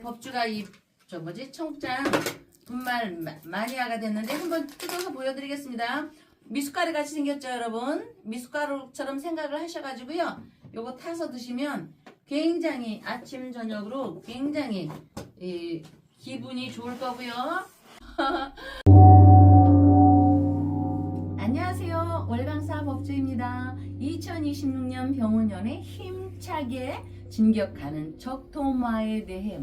법주가 청장 분말 마니아가 됐는데 한번 뜯어서 보여드리겠습니다. 미숫가루 같이 생겼죠, 여러분? 미숫가루처럼 생각을 하셔가지고요. 요거 타서 드시면 굉장히 아침 저녁으로 굉장히 기분이 좋을 거고요. 안녕하세요, 월강사 법주입니다. 2026년 병원연에 힘차게 진격하는 적토마에 대해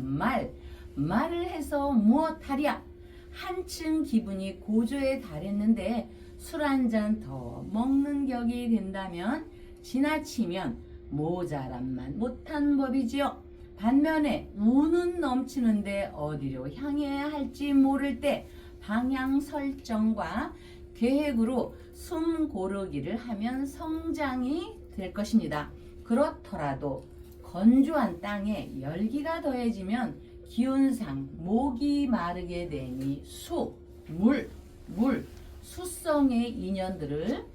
말을 해서 무엇하랴. 한층 기분이 고조에 달했는데 술 한 잔 더 먹는 격이 된다면 지나치면 모자람만 못한 법이지요. 반면에 운은 넘치는데 어디로 향해야 할지 모를 때 방향 설정과 계획으로 숨 고르기를 하면 성장이 될 것입니다. 그렇더라도 건조한 땅에 열기가 더해지면 기운상 목이 마르게 되니 수성의 인연들을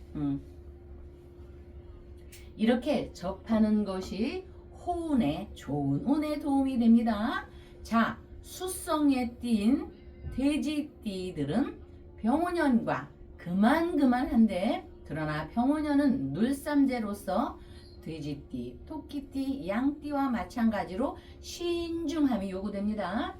이렇게 접하는 것이 호운에 좋은 운에 도움이 됩니다. 자, 수성에 띈 돼지띠들은 병원연과 그만한데, 그러나 병원연은 눌삼재로서 돼지띠, 토끼띠, 양띠와 마찬가지로 신중함이 요구됩니다.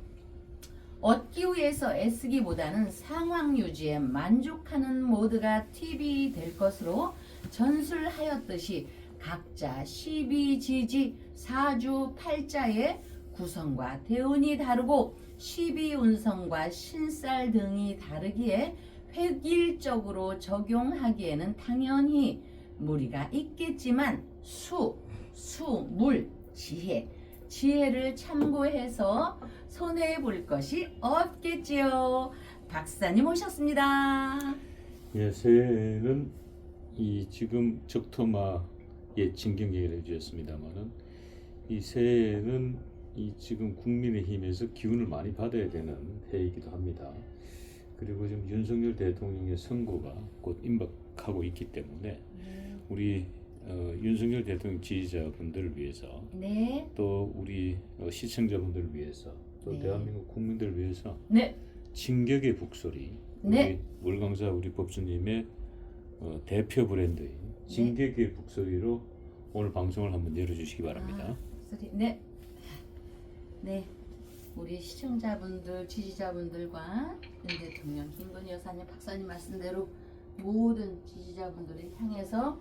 얻기 위해서 애쓰기보다는 상황 유지에 만족하는 모드가 팁이 될 것으로 전술하였듯이 각자 12지지 4주 8자의 구성과 대운이 다르고 12운성과 신살 등이 다르기에 획일적으로 적용하기에는 당연히 무리가 있겠지만 지혜를 참고해서 손해볼 것이 없겠지요. 박사님 오셨습니다. 예, 새해는 이 지금 적토마의 진경 얘기를 해주셨습니다만은, 이 새해는 이 지금 국민의힘에서 기운을 많이 받아야 되는 해이기도 합니다. 그리고 지금 윤석열 대통령의 선거가 곧 임박하고 있기 때문에 우리 윤석열 대통령 지지자분들을 위해서, 네. 또 우리 시청자분들을 위해서, 또 네. 대한민국 국민들을 위해서 네. 진격의 북소리, 네. 우리 월강사 우리 법주님의 대표 브랜드인 진격의 북소리로 오늘 방송을 한번 열어주시기 바랍니다. 네. 네. 우리 시청자분들, 지지자분들과 윤 대통령, 김건희 여사님, 박사님 말씀대로 모든 지지자분들을 향해서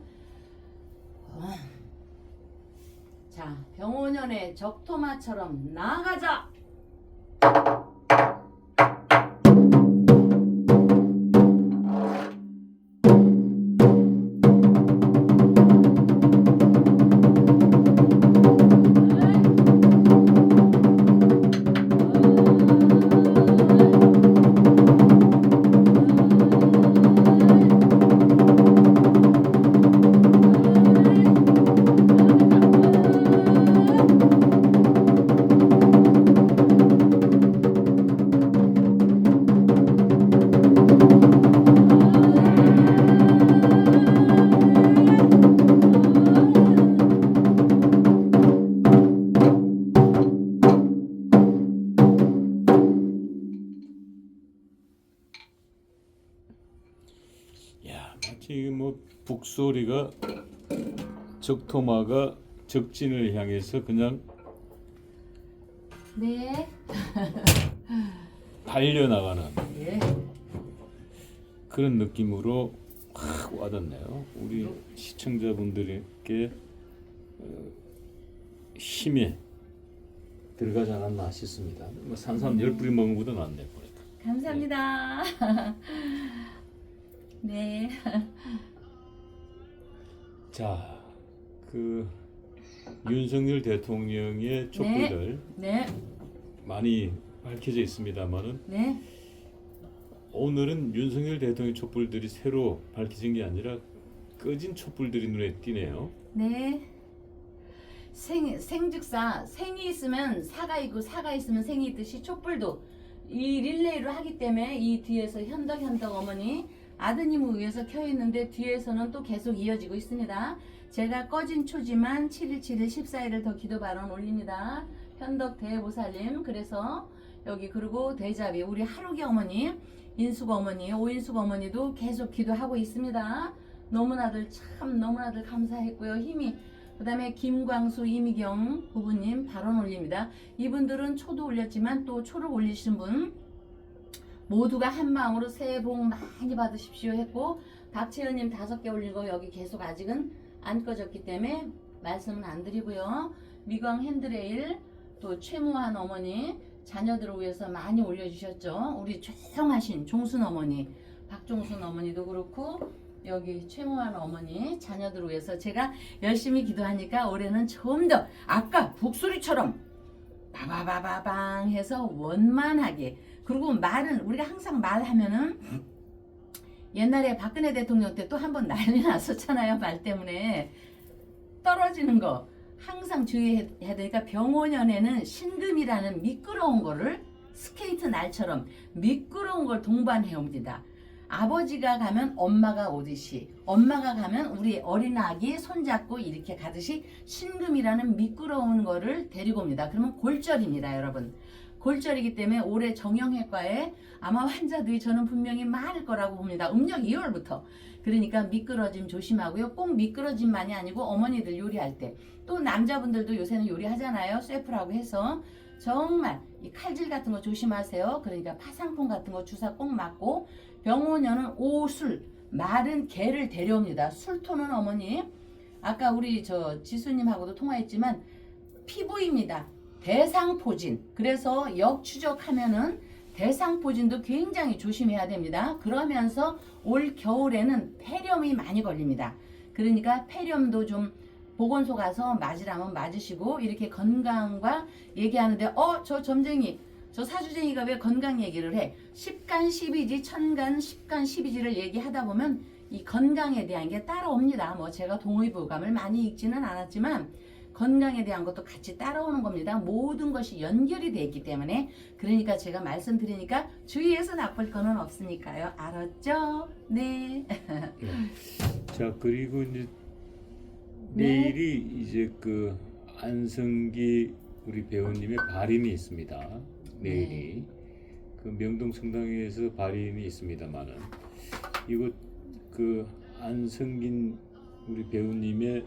자, 병원연의 적토마처럼 나아가자. 야, 마치 뭐 북소리가, 적토마가 적진을 향해서 그냥 네. 달려나가는 예. 그런 느낌으로 확 와닿네요. 우리 시청자분들께 힘에 들어가지 않았나 싶습니다. 뭐 산삼 10뿌리 먹은 것보다 낫네 보니까. 감사합니다. 네. 자, 그 윤석열 대통령의 촛불들 네. 많이 밝혀져 있습니다만은, 네. 오늘은 윤석열 대통령 촛불들이 새로 밝혀진 게 아니라 꺼진 촛불들이 눈에 띄네요. 네. 생즉사, 생이 있으면 사가 있고 사가 있으면 생이 있듯이 촛불도 이 릴레이로 하기 때문에 이 뒤에서 현덕 어머니 아드님을 위해서 켜 있는데 뒤에서는 또 계속 이어지고 있습니다. 제가 꺼진 초지만 7.1, 7일, 14일을 더 기도 발언 올립니다. 현덕 대보살님. 그래서 여기 그리고 대자비 우리 하루기 어머니, 인숙 어머니, 오인숙 어머니도 계속 기도하고 있습니다. 너무나들 참 너무나들 감사했고요. 힘이 그 다음에 김광수 이미경 부부님 발언 올립니다. 이분들은 초도 올렸지만 또 초를 올리신 분 모두가 한 마음으로 새해 복 많이 받으십시오 했고, 박채연님 5개 올린 거 여기 계속 아직은 안 꺼졌기 때문에 말씀은 안 드리고요. 미광 핸드레일 또 최무한 어머니 자녀들을 위해서 많이 올려주셨죠. 우리 조용하신 종순 어머니, 박종순 어머니도 그렇고 여기 최무한 어머니 자녀들을 위해서 제가 열심히 기도하니까 올해는 좀 더 아까 북소리처럼 바바바바방 해서 원만하게, 그리고 말은 우리가 항상 말하면은 옛날에 박근혜 대통령 때 또 한 번 난리 났었잖아요. 말 때문에 떨어지는 거 항상 주의해야 되니까 병원연에는 신금이라는 미끄러운 거를 스케이트 날처럼 미끄러운 걸 동반해 옵니다. 아버지가 가면 엄마가 오듯이, 엄마가 가면 우리 어린아기 손잡고 이렇게 가듯이 신금이라는 미끄러운 거를 데리고 옵니다. 그러면 골절입니다, 여러분. 골절이기 때문에 올해 정형외과에 아마 환자들이 저는 분명히 많을 거라고 봅니다. 음력 2월부터. 그러니까 미끄러짐 조심하고요. 꼭 미끄러짐만이 아니고 어머니들 요리할 때, 또 남자분들도 요새는 요리하잖아요. 쇠프라고 해서 정말 이 칼질 같은 거 조심하세요. 그러니까 파상풍 같은 거 주사 꼭 맞고, 병원연은 오술, 마른 개를 데려옵니다. 술토는 어머니, 아까 우리 저 지수님하고도 통화했지만 피부입니다. 대상포진. 그래서 역추적하면은 대상포진도 굉장히 조심해야 됩니다. 그러면서 올 겨울에는 폐렴이 많이 걸립니다. 그러니까 폐렴도 좀 보건소 가서 맞으라면 맞으시고, 이렇게 건강과 얘기하는데 저 점쟁이, 저 사주쟁이가 왜 건강 얘기를 해? 10간 12지, 천간 10간 12지를 얘기하다 보면 이 건강에 대한 게 따라옵니다. 뭐 제가 동의보감을 많이 읽지는 않았지만 건강에 대한 것도 같이 따라오는 겁니다. 모든 것이 연결이 되어 있기 때문에. 그러니까 제가 말씀드리니까 주위에서 나쁠 거는 없으니까요. 알았죠? 네. 자, 그리고 이제 네. 내일이 이제 그 안성기 우리 배우님의 발인이 있습니다. 내일이 그 명동 성당에서 발인이 있습니다만은, 이곳 그 안성긴 우리 배우님의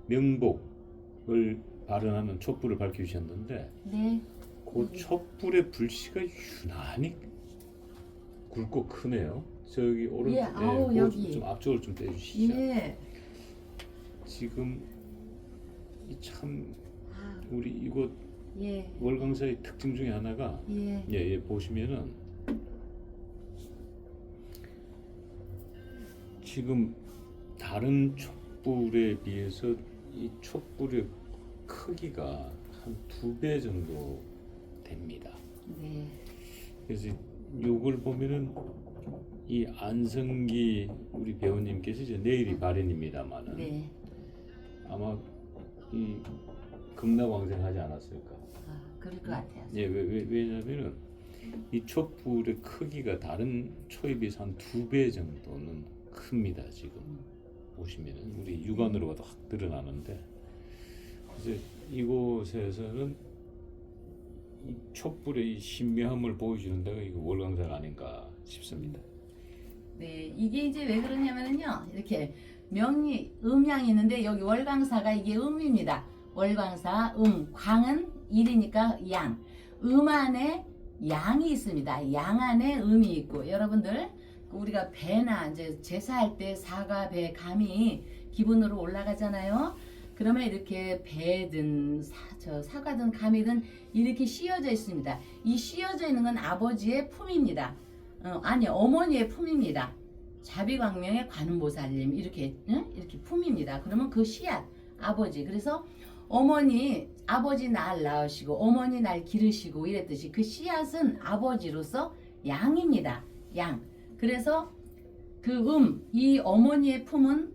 명복을 발언하는 촛불을 밝혀주셨는데, 네. 그 촛불의 불씨가 유난히 굵고 크네요. 저기 오른쪽, 예, 아우, 그거 여기. 좀 앞쪽으로 좀 떼주시죠. 예. 지금 이 참 아, 우리 이곳 예. 월광사의 특징 중에 하나가, 예. 보시면은 지금 다른 촛불에 비해서 이 촛불의 크기가 한 2배 정도 됩니다. 네. 그래서 요걸 보면은 이 안성기 우리 배우님께서 이제 내일이 발인입니다만은 네. 아마 이 극락왕생하지 않았을까. 아, 그럴 것 같아요. 예, 왜냐면은 이 촛불의 크기가 다른 초에 비해서 한 2배 정도는 큽니다. 지금 보시면은 우리 육안으로도 확 드러나는데, 이제 이곳에서는 이 촛불의 이 신묘함을 보여주는 데가 이거 월광사가 아닌가 싶습니다. 네, 이게 이제 왜 그러냐면요, 이렇게 명리 음양이 있는데 여기 월광사가 이게 음입니다. 월광사 광은 일이니까 양, 안에 양이 있습니다. 양 안에 음이 있고, 여러분들 우리가 배나 이제 제사할 때 사과, 배, 감이 기본으로 올라가잖아요. 그러면 이렇게 배든 사과든 감이든 이렇게 씌어져 있습니다. 이 씌어져 있는 건 아버지의 품입니다. 아니, 어머니의 품입니다. 자비광명의 관음보살님 이렇게 이렇게 품입니다. 그러면 그 씨앗 아버지, 그래서 어머니 아버지 날 낳으시고 어머니 날 기르시고 이랬듯이 그 씨앗은 아버지로서 양입니다. 양. 그래서 그 이 어머니의 품은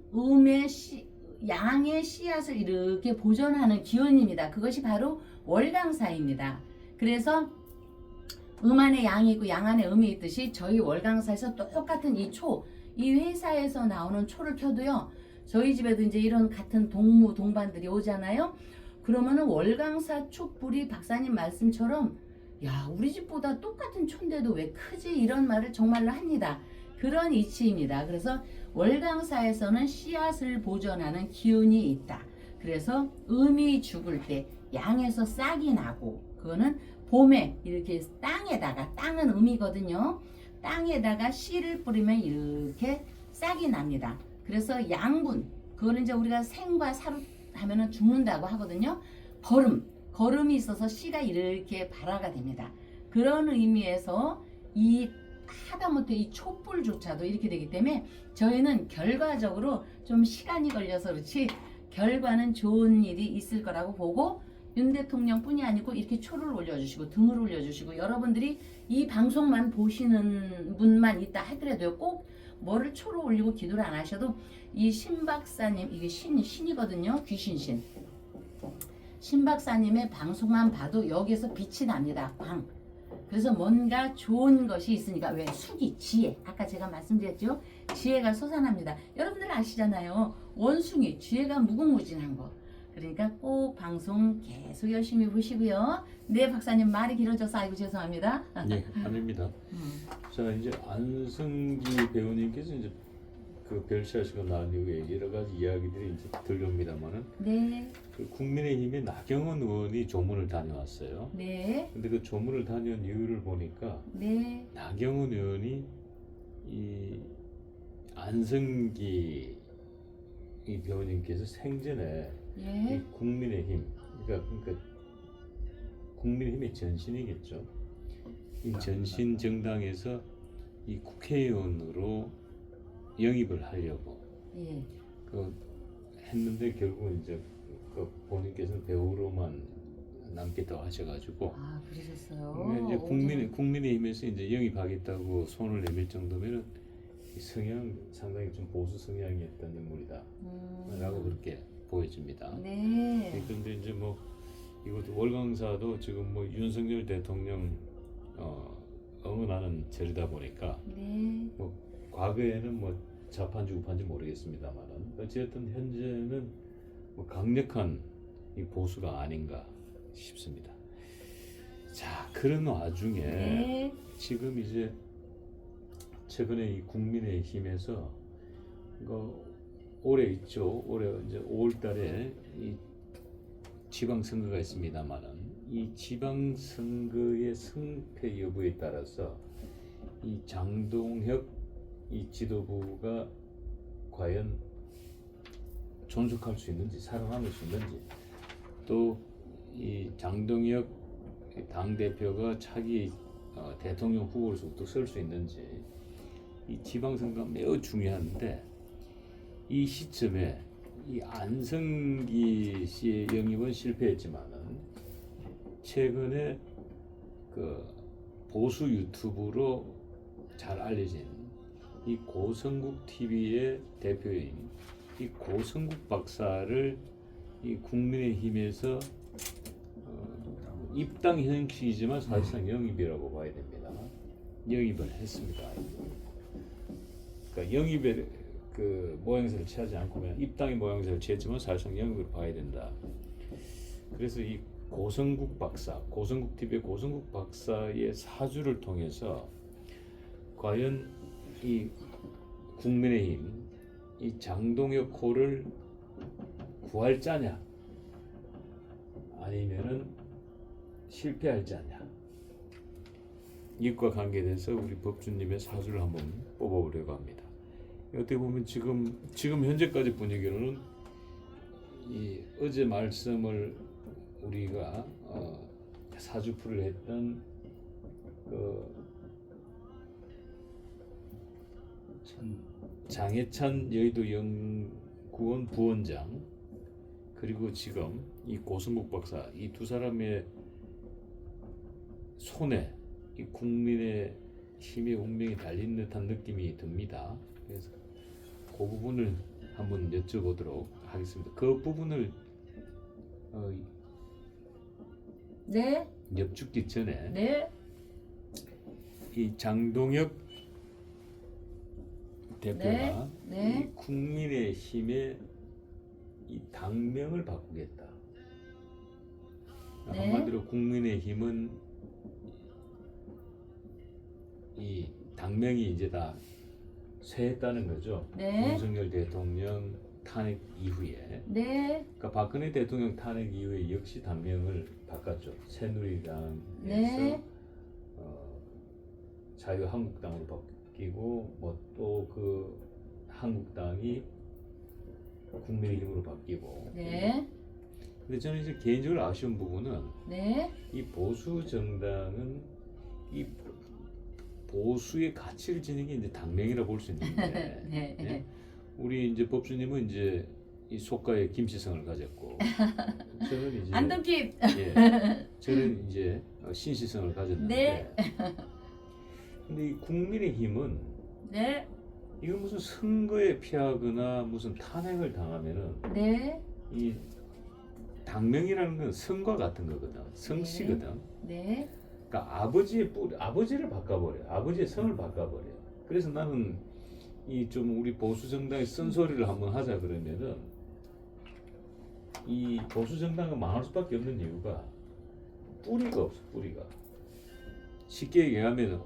양의 씨앗을 이렇게 보존하는 기운입니다. 그것이 바로 월광사입니다. 그래서 안에 양이 있고 양 안에 음이 있듯이 저희 월광사에서 똑같은 이 회사에서 나오는 초를 켜도요, 저희 집에도 이제 이런 같은 동반들이 오잖아요. 그러면은 월강사 촛불이 박사님 말씀처럼 야 우리 집보다 똑같은 촌데도 왜 크지 이런 말을 정말로 합니다. 그런 이치입니다. 그래서 월강사에서는 씨앗을 보존하는 기운이 있다. 그래서 음이 죽을 때 양에서 싹이 나고 그거는 봄에 이렇게 땅에다가 땅은 음이거든요. 땅에다가 씨를 뿌리면 이렇게 싹이 납니다. 그래서 양분 그거는 이제 우리가 생과 사로 하면은 죽는다고 하거든요. 거름이 있어서 씨가 이렇게 발화가 됩니다. 그런 의미에서 이 하다못해 이 촛불조차도 이렇게 되기 때문에 저희는 결과적으로 좀 시간이 걸려서 그렇지 결과는 좋은 일이 있을 거라고 보고 윤 대통령뿐이 아니고 이렇게 초를 올려주시고 등을 올려주시고 여러분들이 이 방송만 보시는 분만 있다 하더라도요 꼭 뭐를 초를 올리고 기도를 안 하셔도 이 신 박사님 이게 신이거든요. 귀신신 신 박사님의 방송만 봐도 여기에서 빛이 납니다. 광. 그래서 뭔가 좋은 것이 있으니까 왜 수기, 지혜 아까 제가 말씀드렸죠. 지혜가 솟아납니다. 여러분들 아시잖아요. 원숭이 지혜가 무궁무진한 거. 그러니까 꼭 방송 계속 열심히 보시고요. 네 박사님 말이 길어져서 아이고 죄송합니다. 네, 아닙니다. 자 이제 안성기 배우님께서 이제 그 별시하시고 난 이후에 여러 가지 이야기들이 이제 들려옵니다만은 네, 그 국민의힘의 나경원 의원이 조문을 다녀왔어요. 네, 근데 그 조문을 다녀온 이유를 보니까 네, 나경원 의원이 이 안성기 이 배우님께서 생전에 이 예, 국민의힘 그러니까 국민의힘의 전신이겠죠. 이 전신 정당에서 이 국회의원으로 영입을 하려고 예. 그 했는데 결국 이제 그 본인께서는 배우로만 남겠다고 하셔가지고 아 그러셨어요. 근데 이제 국민의힘에서 이제 영입하겠다고 손을 내밀 정도면은 이 성향 상당히 좀 보수 성향이었던 인물이다라고 그렇게 보여집니다. 네, 그런데 이제 뭐 이것도 월강사도 지금 뭐 윤석열 대통령 응원하는 절이다 보니까 네, 뭐 과거에는 뭐 좌판지 우판지 모르겠습니다만은 어쨌든 현재는 뭐 강력한 이 보수가 아닌가 싶습니다. 자 그런 와중에 네, 지금 이제 최근에 이 국민의힘에서 이거 올해 있죠. 올해 이제 5월달에 이 지방선거가 있습니다만은 이 지방선거의 승패 여부에 따라서 이 장동혁 이 지도부가 과연 존속할 수 있는지 살아남을 수 있는지 또 이 장동혁 당 대표가 차기 대통령 후보로서도 설 수 있는지 이 지방선거가 매우 중요한데 이 시점에 이 안성기 씨의 영입은 실패했지만은 최근에 그 보수 유튜브로 잘 알려진 이 고성국 TV의 대표인 이 고성국 박사를 이 국민의힘에서 입당 형식이지만 사실상 영입이라고 봐야 됩니다. 영입을 했습니다. 그러니까 영입의 그 모양새를 취하지 않고 그냥 입당의 모양새를 취했지만 사실상 영입을 봐야 된다. 그래서 이 고성국 박사, 고성국 TV의 고성국 박사의 사주를 통해서 과연 이 국민의힘 이 장동혁 코를 구할 자냐 아니면은 실패할 자냐 이것과 관계돼서 우리 법주님의 사주를 한번 뽑아보려고 합니다. 어떻게 보면 지금 현재까지 분위기로는 이 어제 말씀을 우리가 사주풀이를 했던 그 장해찬 여의도 연구원 부원장 그리고 지금 이 고성국 박사 이 두 사람의 손에 이 국민의 힘의 운명이 달린 듯한 느낌이 듭니다. 그래서 그 부분을 한번 여쭤보도록 하겠습니다. 그 부분을 네, 여쭙기 전에 네, 이 장동혁 대표가 네. 이 국민의 힘의 이 당명을 바꾸겠다. 네. 한마디로 국민의힘은 이 당명이 이제 다 쇠했다는 거죠. 네. 윤석열 대통령 탄핵 이후에. 네. 그러니까 박근혜 대통령 탄핵 이후에 역시 당명을 바꿨죠. 새누리당에서 네. 자유한국당으로 바뀌고 뭐 또 그 한국당이 국민의힘으로 바뀌고. 네. 근데 저는 이제 개인적으로 아쉬운 부분은 네. 이 보수 정당은 이 보수의 가치를 지닌 게 이제 당명이라 볼 수 있는데 네. 예? 우리 이제 법주님은 이제 이 속가에 김시성을 가졌고 저는 이제 안동김. 예, 저는 이제 신시성을 가졌는데 네. 근데 이 국민의힘은 네. 이거 무슨 선거에 피하거나 무슨 탄핵을 당하면은 네. 이 당명이라는 건 성과 같은 거거든. 성씨거든. 네. 그러니까 아버지의 아버지를 바꿔버려. 아버지의 성을 바꿔버려. 그래서 나는 이 좀 우리 보수 정당의 쓴소리를 한번 하자 그러면은 이 보수 정당은 망할 수밖에 없는 이유가 뿌리가 없어. 뿌리가. 쉽게 얘기하면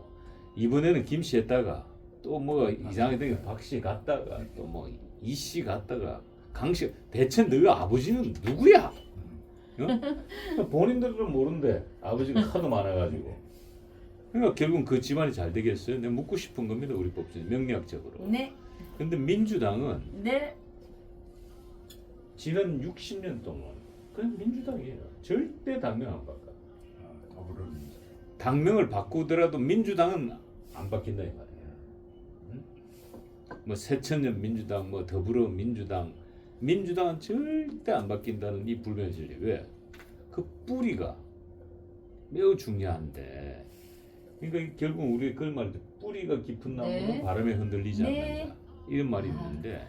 이번에는 김씨 했다가 또 뭐 이상하게 되게 박씨 갔다가 또 뭐 이씨 갔다가 강씨 대체 너희 아버지는 누구야? 어? 본인들도 모르는데 아버지가 하도 많아가지고 그러니까 결국 그 집안이 잘 되겠어요? 내가 묻고 싶은 겁니다. 우리 법조인 명리학적으로. 네. 근데 민주당은 네. 지난 60년 동안 그냥 민주당이에요. 절대 당명 안 바꿔. 더불어민주당. 당명을 바꾸더라도 민주당은 안 바뀐다 이 말이야. 응? 뭐 새천년 민주당, 뭐 더불어민주당, 민주당은 절대 안 바뀐다는 이 불변실리. 왜? 그 뿌리가 매우 중요한데. 그러니까 결국 우리 그런 말이죠. 뿌리가 깊은 나무는 네. 바람에 흔들리지 네. 않는다. 이런 말이 있는데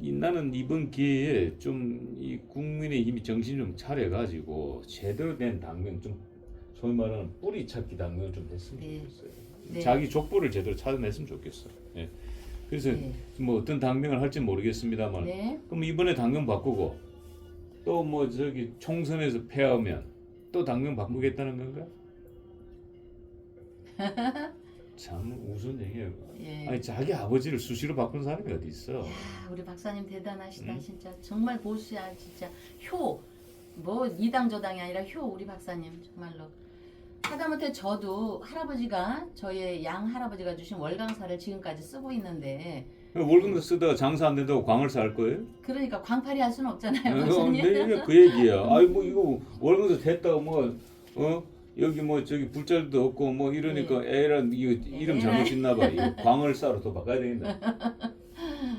나는 이번 기회에 좀 이 국민의힘이 정신 좀 차려가지고 제대로 된 당명 좀 소위 말하는 뿌리 찾기 당명을 좀 했으면 네. 좋겠어요. 네. 자기 족보를 제대로 찾아냈으면 좋겠어. 예. 그래서 네. 뭐 어떤 당명을 할지 모르겠습니다만 네. 그럼 이번에 당명 바꾸고 또 뭐 저기 총선에서 패하면 또 당명 바꾸겠다는 건가? 참 우스운 얘기예요. 예. 아니 자기 아버지를 수시로 바꾼 사람이 어디 있어? 야, 우리 박사님 대단하시다 응? 진짜. 정말 보수야 진짜. 효. 뭐 이당 저당이 아니라 효 우리 박사님 정말로. 하다못해 저도 할아버지가 저의 양 할아버지가 주신 월강사를 지금까지 쓰고 있는데 월급도 쓰다가 장사 안 된다고 광을 살 거예요? 그러니까 광팔이 할 수는 없잖아요 박사님. 네, 그 얘기야. 아이 뭐 이거 월급도 됐다고 뭐 여기 뭐 저기 불자리도 없고 뭐 이러니까 애란 이거 이름 잘못 짓나 봐. 이거 광을 싸러 또 바꿔야 되겠다.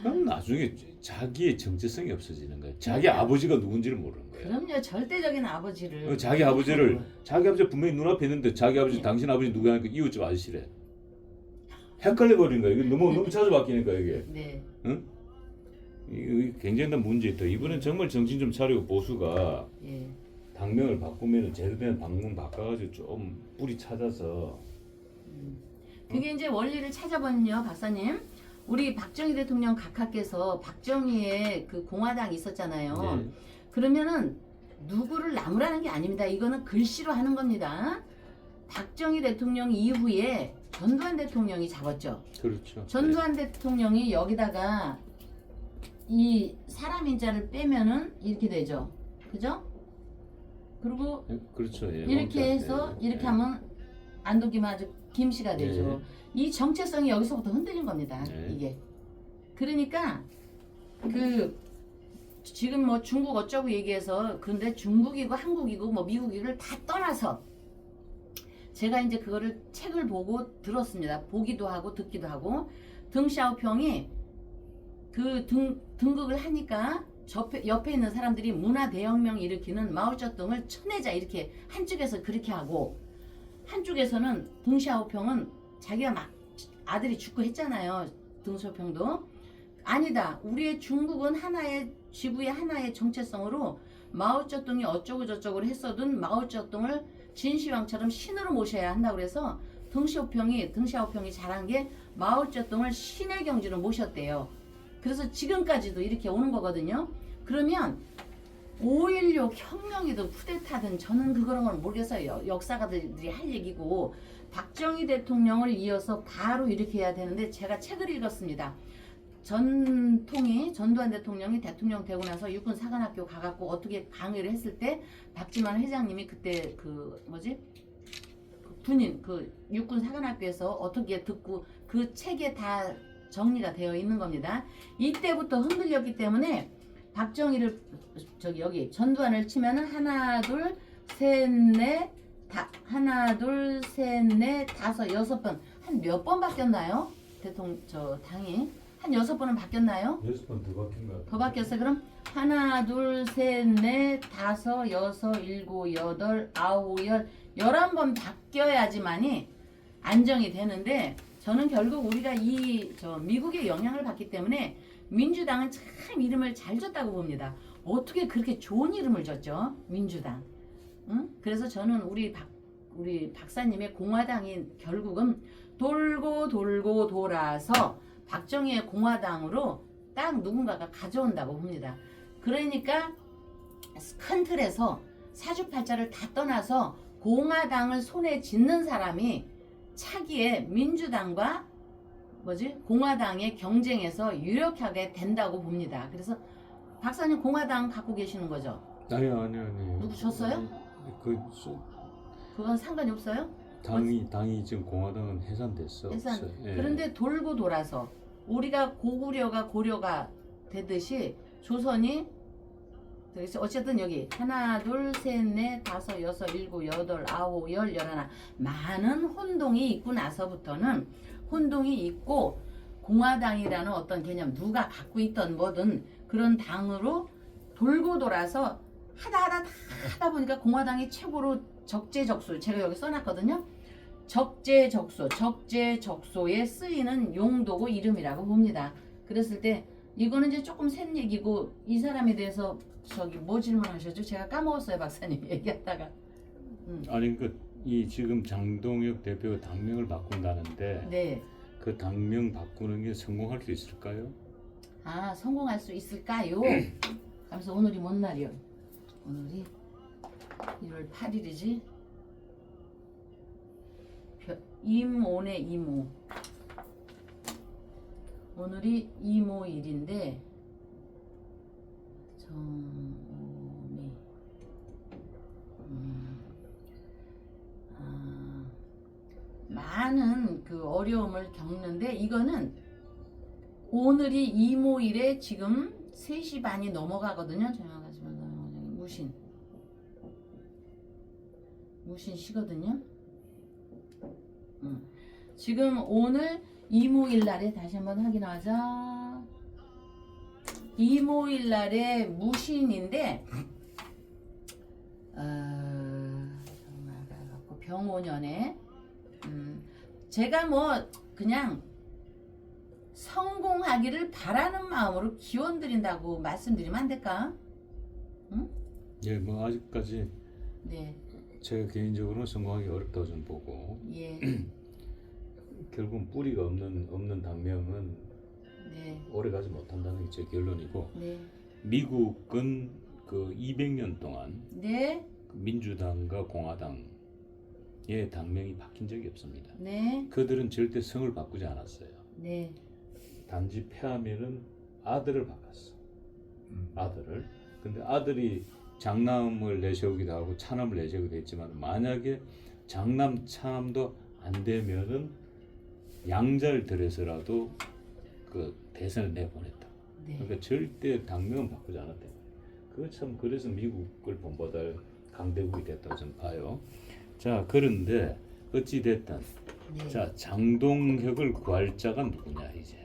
그럼 나중에 자기의 정체성이 없어지는 거야. 자기 아버지가 누군지를 모르는 거야. 그럼요 절대적인 아버지를. 자기 아버지를 자기 아버지 분명히 눈앞에 있는데 자기 아버지 당신 아버지 누구 하니까 이웃집 아저씨래. 헷갈려 버린 거야. 이거 너무 자주 바뀌니까 이게. 네. 응? 이거 굉장히 다 문제 있다. 이번엔 정말 정신 좀 차리고 보수가 예. 당명을 바꾸면 제대로 된 당명 바꿔가지고 좀 뿌리 찾아서 그게 이제 원리를 찾아보면요 박사님. 우리 박정희 대통령 각하께서 박정희의 그 공화당 있었잖아요. 네. 그러면은 누구를 나무라는 게 아닙니다. 이거는 글씨로 하는 겁니다. 박정희 대통령 이후에 전두환 대통령이 잡았죠. 그렇죠. 전두환 대통령이 여기다가 이 사람 인자를 빼면은 이렇게 되죠. 그죠? 그리고 네. 그렇죠. 예. 이렇게 왕자. 해서 예. 이렇게 예. 하면 안동김 아주 김씨가 되죠. 이 정체성이 여기서부터 흔들린 겁니다. 네. 이게. 그러니까 그 지금 뭐 중국 어쩌고 얘기해서 그런데 중국이고 한국이고 뭐 미국이를 다 떠나서 제가 이제 그거를 책을 보고 들었습니다. 보기도 하고 듣기도 하고 덩샤오평이 그 등극을 하니까 옆에 있는 사람들이 문화 대혁명 일으키는 마오쩌둥을 쳐내자 이렇게 한쪽에서 그렇게 하고 한쪽에서는 덩샤오평은 자기가 막 아들이 죽고 했잖아요. 덩샤오평도 아니다. 우리의 중국은 하나의 지구의 하나의 정체성으로 마오쩌둥이 어쩌고 저쩌고를 했어든 마오쩌둥을 진시황처럼 신으로 모셔야 한다고 그래서 덩샤오평이 잘한 게 마오쩌둥을 신의 경지로 모셨대요. 그래서 지금까지도 이렇게 오는 거거든요. 그러면 5.16 혁명이든 쿠데타든 저는 그런 걸 모르겠어요. 역사가들이 할 얘기고 박정희 대통령을 이어서 바로 이렇게 해야 되는데 제가 책을 읽었습니다. 전두환 대통령이 대통령 되고 나서 육군 사관학교 가갖고 어떻게 강의를 했을 때 박지만 회장님이 그때 그 뭐지? 군인 그 육군 사관학교에서 어떻게 듣고 그 책에 다 정리가 되어 있는 겁니다. 이때부터 흔들렸기 때문에 박정희를 저기 여기 전두환을 치면은 하나 둘 셋 넷 하나 둘 셋 넷 다섯 여섯 번 한 몇 번 바뀌었나요? 대통령 저 당이 한 6번은 바뀌었나요? 6번 더 바뀐 것 같아요. 더 바뀌었어요. 그럼 하나 둘 셋 넷 다섯 여섯 일곱 여덟 아홉 열 11번 바뀌어야지만이 안정이 되는데 저는 결국 우리가 미국의 영향을 받기 때문에 민주당은 참 이름을 잘 줬다고 봅니다. 어떻게 그렇게 좋은 이름을 줬죠? 민주당. 응? 그래서 저는 우리 박사님의 공화당이 결국은 돌고 돌고 돌아서 박정희의 공화당으로 딱 누군가가 가져온다고 봅니다. 그러니까 큰 틀에서 사주팔자를 다 떠나서 공화당을 손에 쥐는 사람이 차기에 민주당과 공화당의 경쟁에서 유력하게 된다고 봅니다. 그래서 박사님 공화당 갖고 계시는 거죠? 아니요. 누구 줬어요? 그건 상관이 없어요? 당이 지금 공화당은 해산됐어. 예. 그런데 돌고 돌아서 우리가 고구려가 고려가 되듯이 조선이 어쨌든 여기 하나 둘 셋 넷 다섯 여섯 일곱 여덟 아홉 열 열하나 많은 혼동이 있고 나서부터는 혼동이 있고 공화당이라는 어떤 개념 누가 갖고 있던 뭐든 그런 당으로 돌고 돌아서 하다 보니까 공화당이 최고로 적재적소 제가 여기 써놨거든요. 적재적소에 쓰이는 용도고 이름이라고 봅니다. 그랬을 때 이거는 이제 조금 센 얘기고 이 사람에 대해서 뭐 질문하셨죠? 제가 까먹었어요, 박사님 얘기하다가. 아니 이 지금 장동혁 대표가 당명을 바꾼다는데 네. 그 당명 바꾸는 게 성공할 수 있을까요? 아, 성공할 수 있을까요? 하면서 오늘이 뭔 날이요? 오늘이 1월 8일이지? 임오네 이모. 오늘이 이모일인데 정오미 많은 그 어려움을 겪는데 이거는 오늘이 이모일에 지금 3시 반이 넘어가거든요. 무신시거든요. 지금 오늘 이모일 날에 다시 한번 확인하자. 이모일 날에 무신인데 병오년에 제가 그냥 성공하기를 바라는 마음으로 기원 드린다고 말씀드리면 안 될까? 응? 예, 아직까지 네. 제가 개인적으로는 성공하기 어렵다고 좀 보고 예. 결국 뿌리가 없는 당명은 네. 오래가지 못한다는 게 제 결론이고 네. 미국은 그 200년 동안 네. 민주당과 공화당의 당명이 바뀐 적이 없습니다. 네. 그들은 절대 성을 바꾸지 않았어요. 네. 단지 패하면은 아들을 바꿨어. 아들을. 근데 아들이 장남을 내세우기도 하고 차남을 내세우기도 했지만 만약에 장남 차남도 안 되면은 양자를 들여서라도 그 대선을 내보냈다. 네. 그러니까 절대 당명은 바꾸지 않았다. 그거 참 그래서 미국을 본보다 강대국이 됐다고 저는 봐요. 자, 그런데 어찌 됐든 네. 자, 장동혁을 구할 자가 누구냐 이제.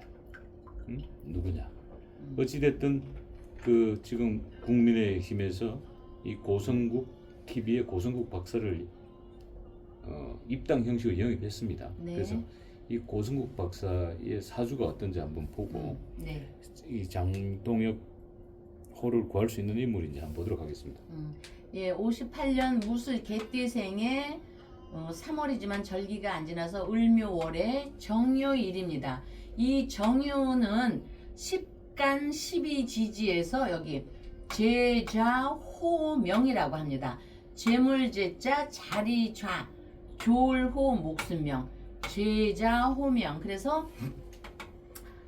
누구냐? 어찌 됐든 그 지금 국민의힘에서 이 고성국 TV의 고성국 박사를 입당 형식으로 영입했습니다. 네. 그래서 이 고성국 박사의 사주가 어떤지 한번 보고 네. 이 장동혁 호를 구할 수 있는 인물인지 한번 보도록 하겠습니다. 예, 58년 무술 개띠생의 3월이지만 절기가 안 지나서 을묘월의 정묘일입니다. 이 정묘는 10간 12지지에서 여기 제자호명이라고 합니다. 재물제자 자리좌 조울호 목순명 제자호명. 그래서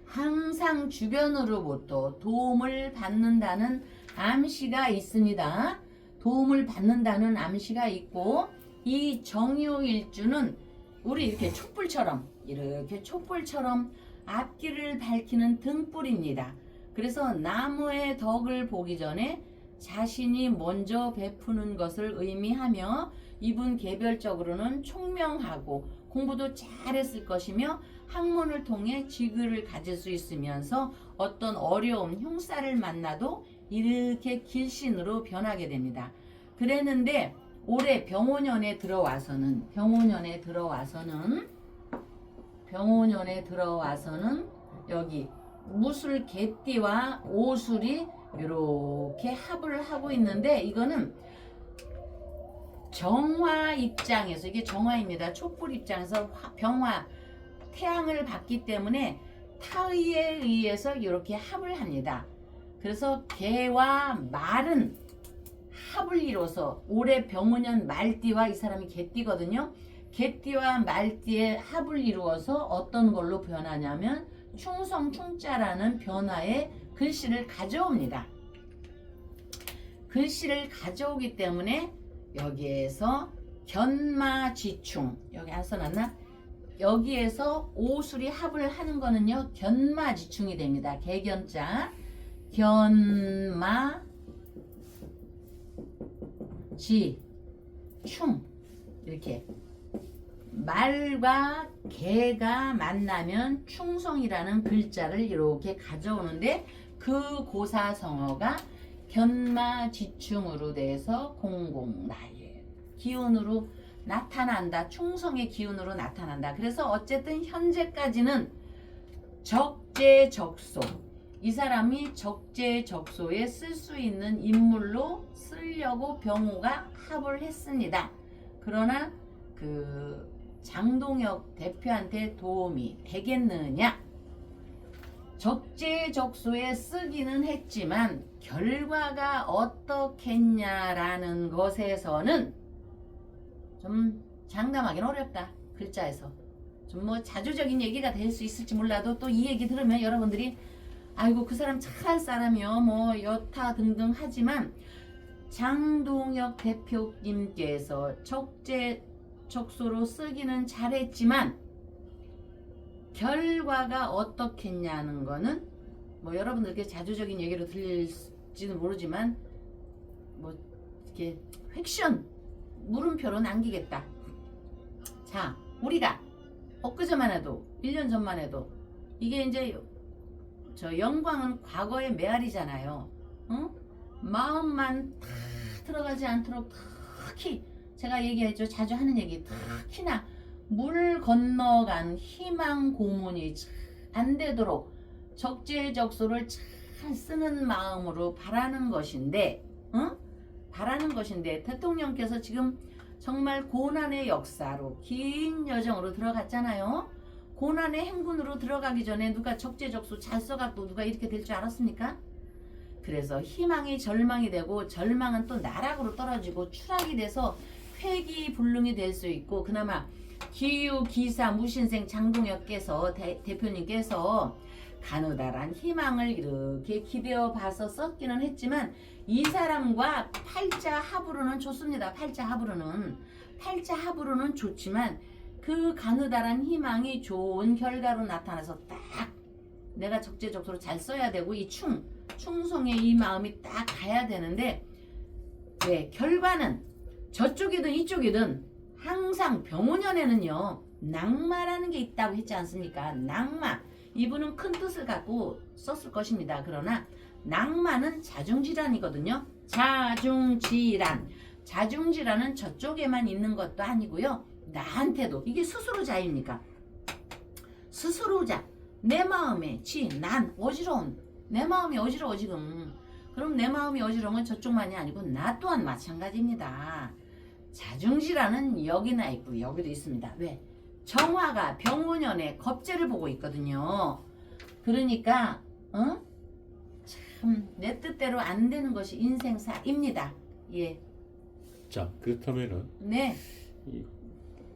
항상 주변으로부터 도움을 받는다는 암시가 있습니다. 도움을 받는다는 암시가 있고, 이 정유일주는 우리 이렇게 촛불처럼 앞길을 밝히는 등불입니다. 그래서 나무의 덕을 보기 전에 자신이 먼저 베푸는 것을 의미하며, 이분 개별적으로는 총명하고 공부도 잘했을 것이며 학문을 통해 직위를 가질 수 있으면서 어떤 어려움, 흉사를 만나도 이렇게 길신으로 변하게 됩니다. 그랬는데 올해 병오년에 들어와서는 여기 무술 개띠와 오술이 이렇게 합을 하고 있는데, 이거는 정화 입장에서, 이게 정화입니다. 촛불 입장에서 병화 태양을 받기 때문에 타의에 의해서 이렇게 합을 합니다. 그래서 개와 말은 합을 이뤄서 올해 병오년 말띠와, 이 사람이 개띠거든요. 개띠와 말띠의 합을 이루어서 어떤 걸로 변하냐면 충성 충자라는 변화의 글씨를 가져옵니다. 글씨를 가져오기 때문에 여기에서 견마지충, 여기 안 써놨나? 여기에서 오술이 합을 하는 거는요 견마지충이 됩니다. 개견자 견마지충, 이렇게 말과 개가 만나면 충성이라는 글자를 이렇게 가져오는데, 그 고사성어가 견마지충으로 돼서 공공나의 기운으로 나타난다. 충성의 기운으로 나타난다. 그래서 어쨌든 현재까지는 적재적소, 이 사람이 적재적소에 쓸 수 있는 인물로 쓰려고 병호가 합을 했습니다. 그러나 그 장동혁 대표한테 도움이 되겠느냐? 적재적소에 쓰기는 했지만 결과가 어떻겠냐라는 것에서는 좀 장담하기는 어렵다. 글자에서 좀 뭐 자조적인 얘기가 될 수 있을지 몰라도, 또 이 얘기 들으면 여러분들이 아이고 그 사람 잘할 사람이요 뭐 여타 등등 하지만, 장동혁 대표님께서 적재적소로 쓰기는 잘했지만 결과가 어떻겠냐는 거는 뭐 여러분들께 자조적인 얘기로 들릴지는 모르지만 뭐 이렇게 획션 물음표로 남기겠다. 자, 우리가 엊그제만 해도 1년 전만 해도 이게 이제 저 영광은 과거의 메아리잖아요. 응? 마음만 다 들어가지 않도록, 특히 제가 얘기했죠. 자주 하는 얘기, 특히나 물 건너간 희망 고문이 안 되도록 적재적소를 잘 쓰는 마음으로 바라는 것인데, 응? 바라는 것인데, 대통령께서 지금 정말 고난의 역사로 긴 여정으로 들어갔잖아요. 고난의 행군으로 들어가기 전에 누가 적재적소 잘 써갖고 누가 이렇게 될 줄 알았습니까? 그래서 희망이 절망이 되고, 절망은 또 나락으로 떨어지고 추락이 돼서 회기불능이 될 수 있고, 그나마 기유기사 무신생 장동혁께서 대표님께서 가느다란 희망을 이렇게 기대어 봐서 썼기는 했지만, 이 사람과 팔자 합으로는 좋습니다. 팔자 합으로는 좋지만 그 가느다란 희망이 좋은 결과로 나타나서 딱 내가 적재적소로 잘 써야 되고, 이 충성의 이 마음이 딱 가야 되는데, 네, 결과는 저쪽이든 이쪽이든 항상 병오년에는요 낙마라는 게 있다고 했지 않습니까? 낙마, 이분은 큰 뜻을 갖고 썼을 것입니다. 그러나 낙마는 자중질환이거든요. 자중질환은 저쪽에만 있는 것도 아니고요, 나한테도. 이게 스스로자입니까? 스스로자, 내 마음에 난 어지러운, 내 마음이 어지러워 지금. 그럼 내 마음이 어지러운 건 저쪽만이 아니고 나 또한 마찬가지입니다. 자중질환은 여기나 있고 여기도 있습니다. 왜? 정화가 병오년에 겁재를 보고 있거든요. 그러니까 참 참 내 뜻대로 안 되는 것이 인생사입니다. 예. 자, 그렇다면은 네. 이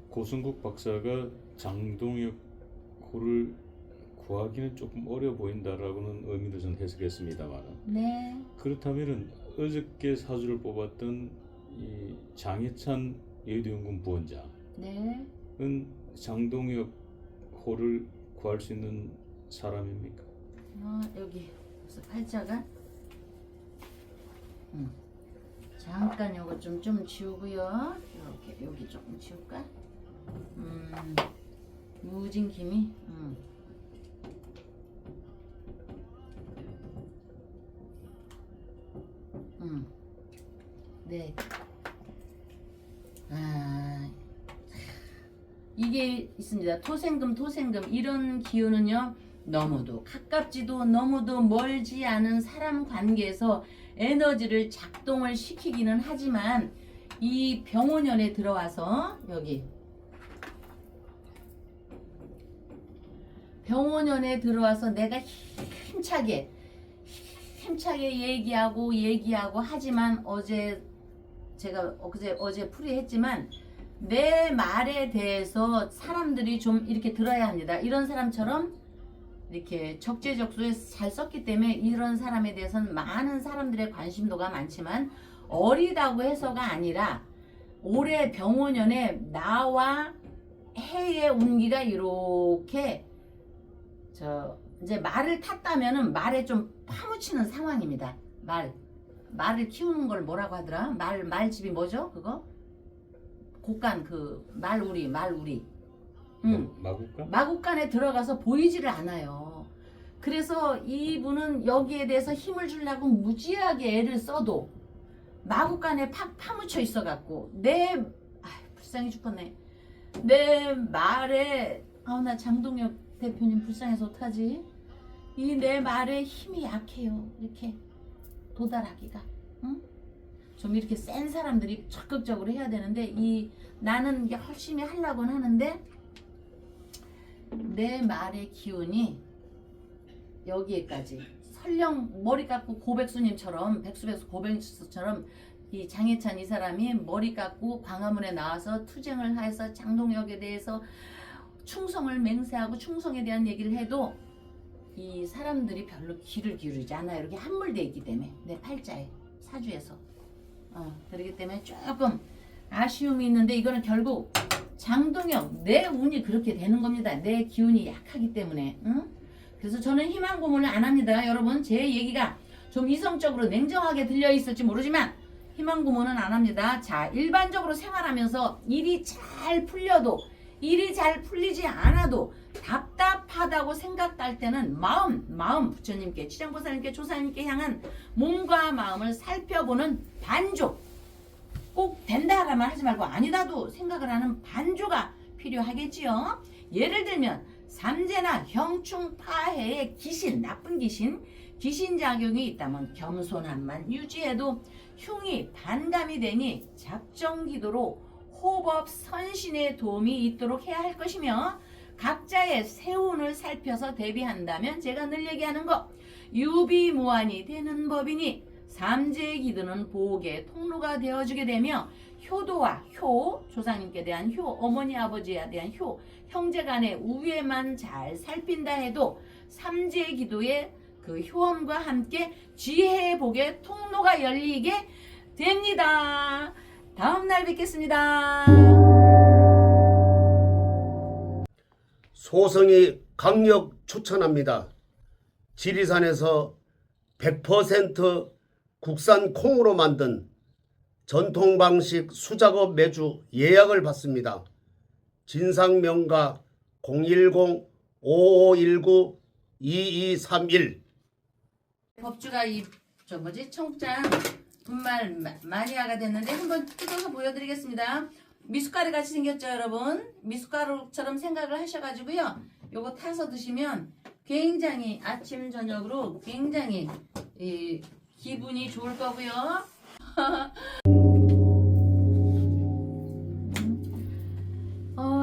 고승국 박사가 장동혁 호를 구하기는 조금 어려 보인다라고는 의미로 전 해석했습니다만, 네. 그렇다면은 어저께 사주를 뽑았던 이 장해찬 여의도연구원 부원장은 네. 장동혁 호를 구할 수 있는 사람입니까? 여기 그래서 팔자가 잠깐 요거 좀 지우고요. 이렇게 여기 조금 지울까? 무진김이 네. 이게 있습니다. 토생금 이런 기운은요. 너무도 가깝지도 너무도 멀지 않은 사람 관계에서 에너지를 작동을 시키기는 하지만 이 병원연에 들어와서 여기 병원연에 들어와서 내가 힘차게 얘기하고 하지만 제가 어제 풀이했지만 내 말에 대해서 사람들이 좀 이렇게 들어야 합니다. 이런 사람처럼 이렇게 적재적소에 잘 썼기 때문에 이런 사람에 대해서는 많은 사람들의 관심도가 많지만 어리다고 해서가 아니라 올해 병원연에 나와 해의 운기가 이렇게 이제 말을 탔다면은 말에 좀 파묻히는 상황입니다. 말을 키우는 걸 뭐라고 하더라? 말집이 뭐죠? 그거? 곡간 말우리. 마국간? 마국간에 들어가서 보이지를 않아요. 그래서 이분은 여기에 대해서 힘을 주려고 무지하게 애를 써도 마국간에 팍 파묻혀 있어갖고 불쌍해 죽겠네. 내 말에 나 장동혁 대표님 불쌍해서 어떡하지? 이 내 말에 힘이 약해요. 이렇게 도달하기가. 응? 좀 이렇게 센 사람들이 적극적으로 해야 되는데 나는 열심히 하려고는 하는데 내 말의 기운이 여기에까지 설령 머리 깎고 고백수님처럼 백수 고백수처럼 이 장해찬 이 사람이 머리 깎고 광화문에 나와서 투쟁을 해서 장동혁에 대해서 충성을 맹세하고 충성에 대한 얘기를 해도 이 사람들이 별로 귀를 기울이지 않아요. 이렇게 함몰되어 있기 때문에 내 팔자에 사주에서 그렇기 때문에 조금 아쉬움이 있는데 이거는 결국 장동혁 내 운이 그렇게 되는 겁니다. 내 기운이 약하기 때문에. 그래서 저는 희망 고문을 안 합니다. 여러분 제 얘기가 좀 이성적으로 냉정하게 들려 있을지 모르지만 희망 고문은 안 합니다. 자, 일반적으로 생활하면서 일이 잘 풀려도 일이 잘 풀리지 않아도 답답하다고 생각할 때는 마음 부처님께 지장보살님께 조사님께 향한 몸과 마음을 살펴보는 반조, 꼭 된다라만 하지 말고 아니다도 생각을 하는 반조가 필요하겠지요. 예를 들면 삼재나 형충파해의 나쁜 귀신작용이 있다면 겸손함만 유지해도 흉이 반감이 되니 작정기도로 호법 선신의 도움이 있도록 해야 할 것이며 각자의 세운을 살펴서 대비한다면 제가 늘 얘기하는 거 유비무환이 되는 법이니 삼재기도는 복의 통로가 되어주게 되며 효도와 조상님께 대한 어머니 아버지에 대한 형제간의 우애만 잘 살핀다 해도 삼재기도의 그 효험과 함께 지혜의 복의 통로가 열리게 됩니다. 다음 날 뵙겠습니다. 소성이 강력 추천합니다. 지리산에서 100% 국산 콩으로 만든 전통 방식 수작업 매주 예약을 받습니다. 진상명가 010-5519-2231. 법주가 청장 분말 마니아가 됐는데 한번 뜯어서 보여드리겠습니다. 미숫가루 같이 생겼죠, 여러분? 미숫가루처럼 생각을 하셔가지고요. 요거 타서 드시면 굉장히 아침 저녁으로 굉장히 기분이 좋을 거고요.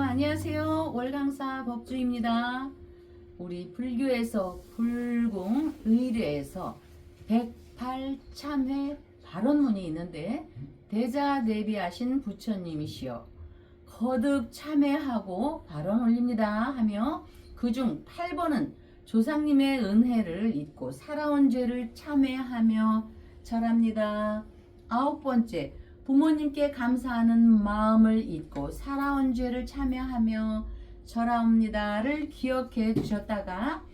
안녕하세요. 월강사 법주입니다. 우리 불교에서 불공 의례에서 108참회 발언문이 있는데 대자대비하신 부처님이시여 거듭 참회하고 발언 올립니다 하며 그중 8번은 조상님의 은혜를 잊고 살아온 죄를 참회하며 절합니다. 9번째 부모님께 감사하는 마음을 잊고 살아온 죄를 참회하며 절하옵니다를 기억해 두셨다가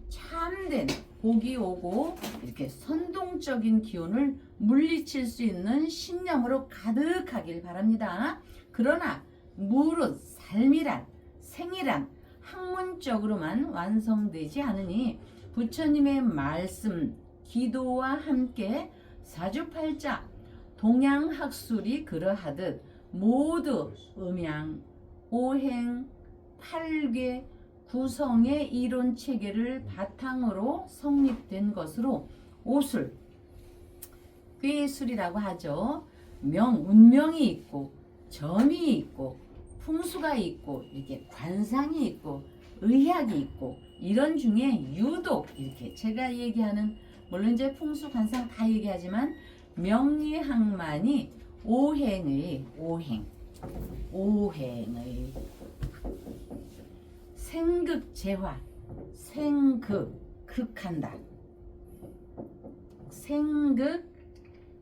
참된 복이 오고 이렇게 선동적인 기운을 물리칠 수 있는 신념으로 가득하길 바랍니다. 그러나 무릇 삶이란 생이란 학문적으로만 완성되지 않으니 부처님의 말씀, 기도와 함께 사주팔자, 동양학술이 그러하듯 모두 음양, 오행, 팔괴, 구성의 이론 체계를 바탕으로 성립된 것으로 오술, 꾀술이라고 하죠. 운명이 있고 점이 있고 풍수가 있고 이렇게 관상이 있고 의학이 있고 이런 중에 유독 이렇게 제가 얘기하는 물론 이제 풍수 관상 다 얘기하지만 명리학만이 오행의 생극재화 극한다.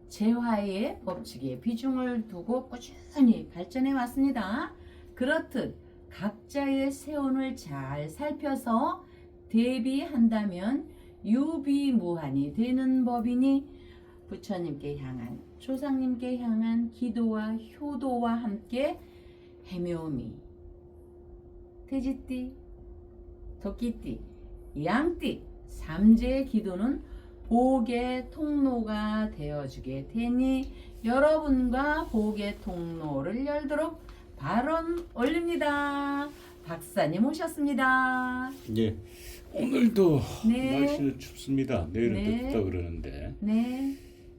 생극재화의 법칙에 비중을 두고 꾸준히 발전해 왔습니다. 그렇듯 각자의 세운을 잘 살펴서 대비한다면 유비무한이 되는 법이니 부처님께 향한 조상님께 향한 기도와 효도와 함께 해묘미, 돼지띠, 토끼띠, 양띠, 삼재의 기도는 복의 통로가 되어주게 되니 여러분과 복의 통로를 열도록 발언 올립니다. 박사님 오셨습니다. 예, 오늘도 네. 날씨는 춥습니다. 내일은 네. 덥다 그러는데 네,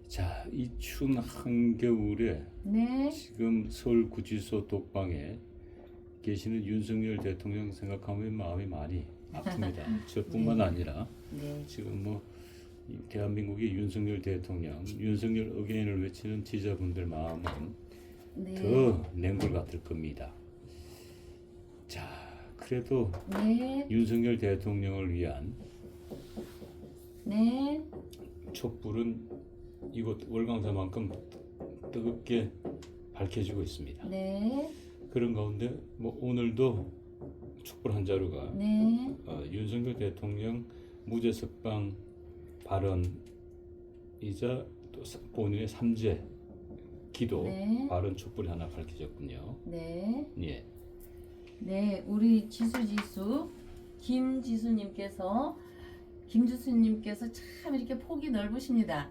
자, 이 추운 한겨울에 네, 지금 서울 구치소 독방에 계시는 윤석열 대통령 생각하면 마음이 많이 아픕니다. 저뿐만 아니라 네, 지금 뭐 이 대한민국의 윤석열 대통령, 윤석열 어게인을 외치는 지자분들 마음은 네, 더 냉골 같을 겁니다. 자, 그래도 네, 윤석열 대통령을 위한 네, 촛불은 이곳 월광사만큼 뜨겁게 밝혀지고 있습니다. 네, 그런 가운데 뭐 오늘도 촛불 한 자루가 네, 윤석열 대통령 무죄 석방 발언이자 또 본인의 삼재 기도 네. 발언 촛불이 하나 밝혀졌군요. 네. 예. 네, 우리 지수 김지수님께서 참 이렇게 폭이 넓으십니다.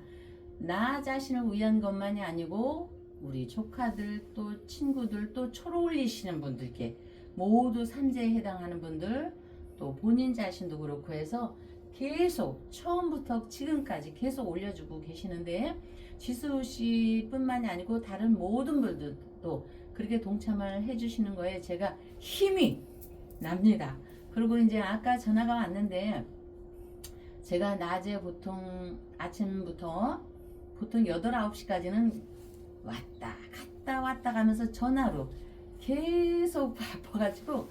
나 자신을 위한 것만이 아니고 우리 조카들 또 친구들 또 초로 올리시는 분들께 모두 삼재에 해당하는 분들 또 본인 자신도 그렇고 해서 계속 처음부터 지금까지 계속 올려주고 계시는데 지수 씨뿐만이 아니고 다른 모든 분들도 그렇게 동참을 해주시는 거에 제가 힘이 납니다. 그리고 이제 아까 전화가 왔는데 제가 낮에 보통 아침부터 보통 8, 9시까지는 왔다 가면서 전화로 계속 바빠가지고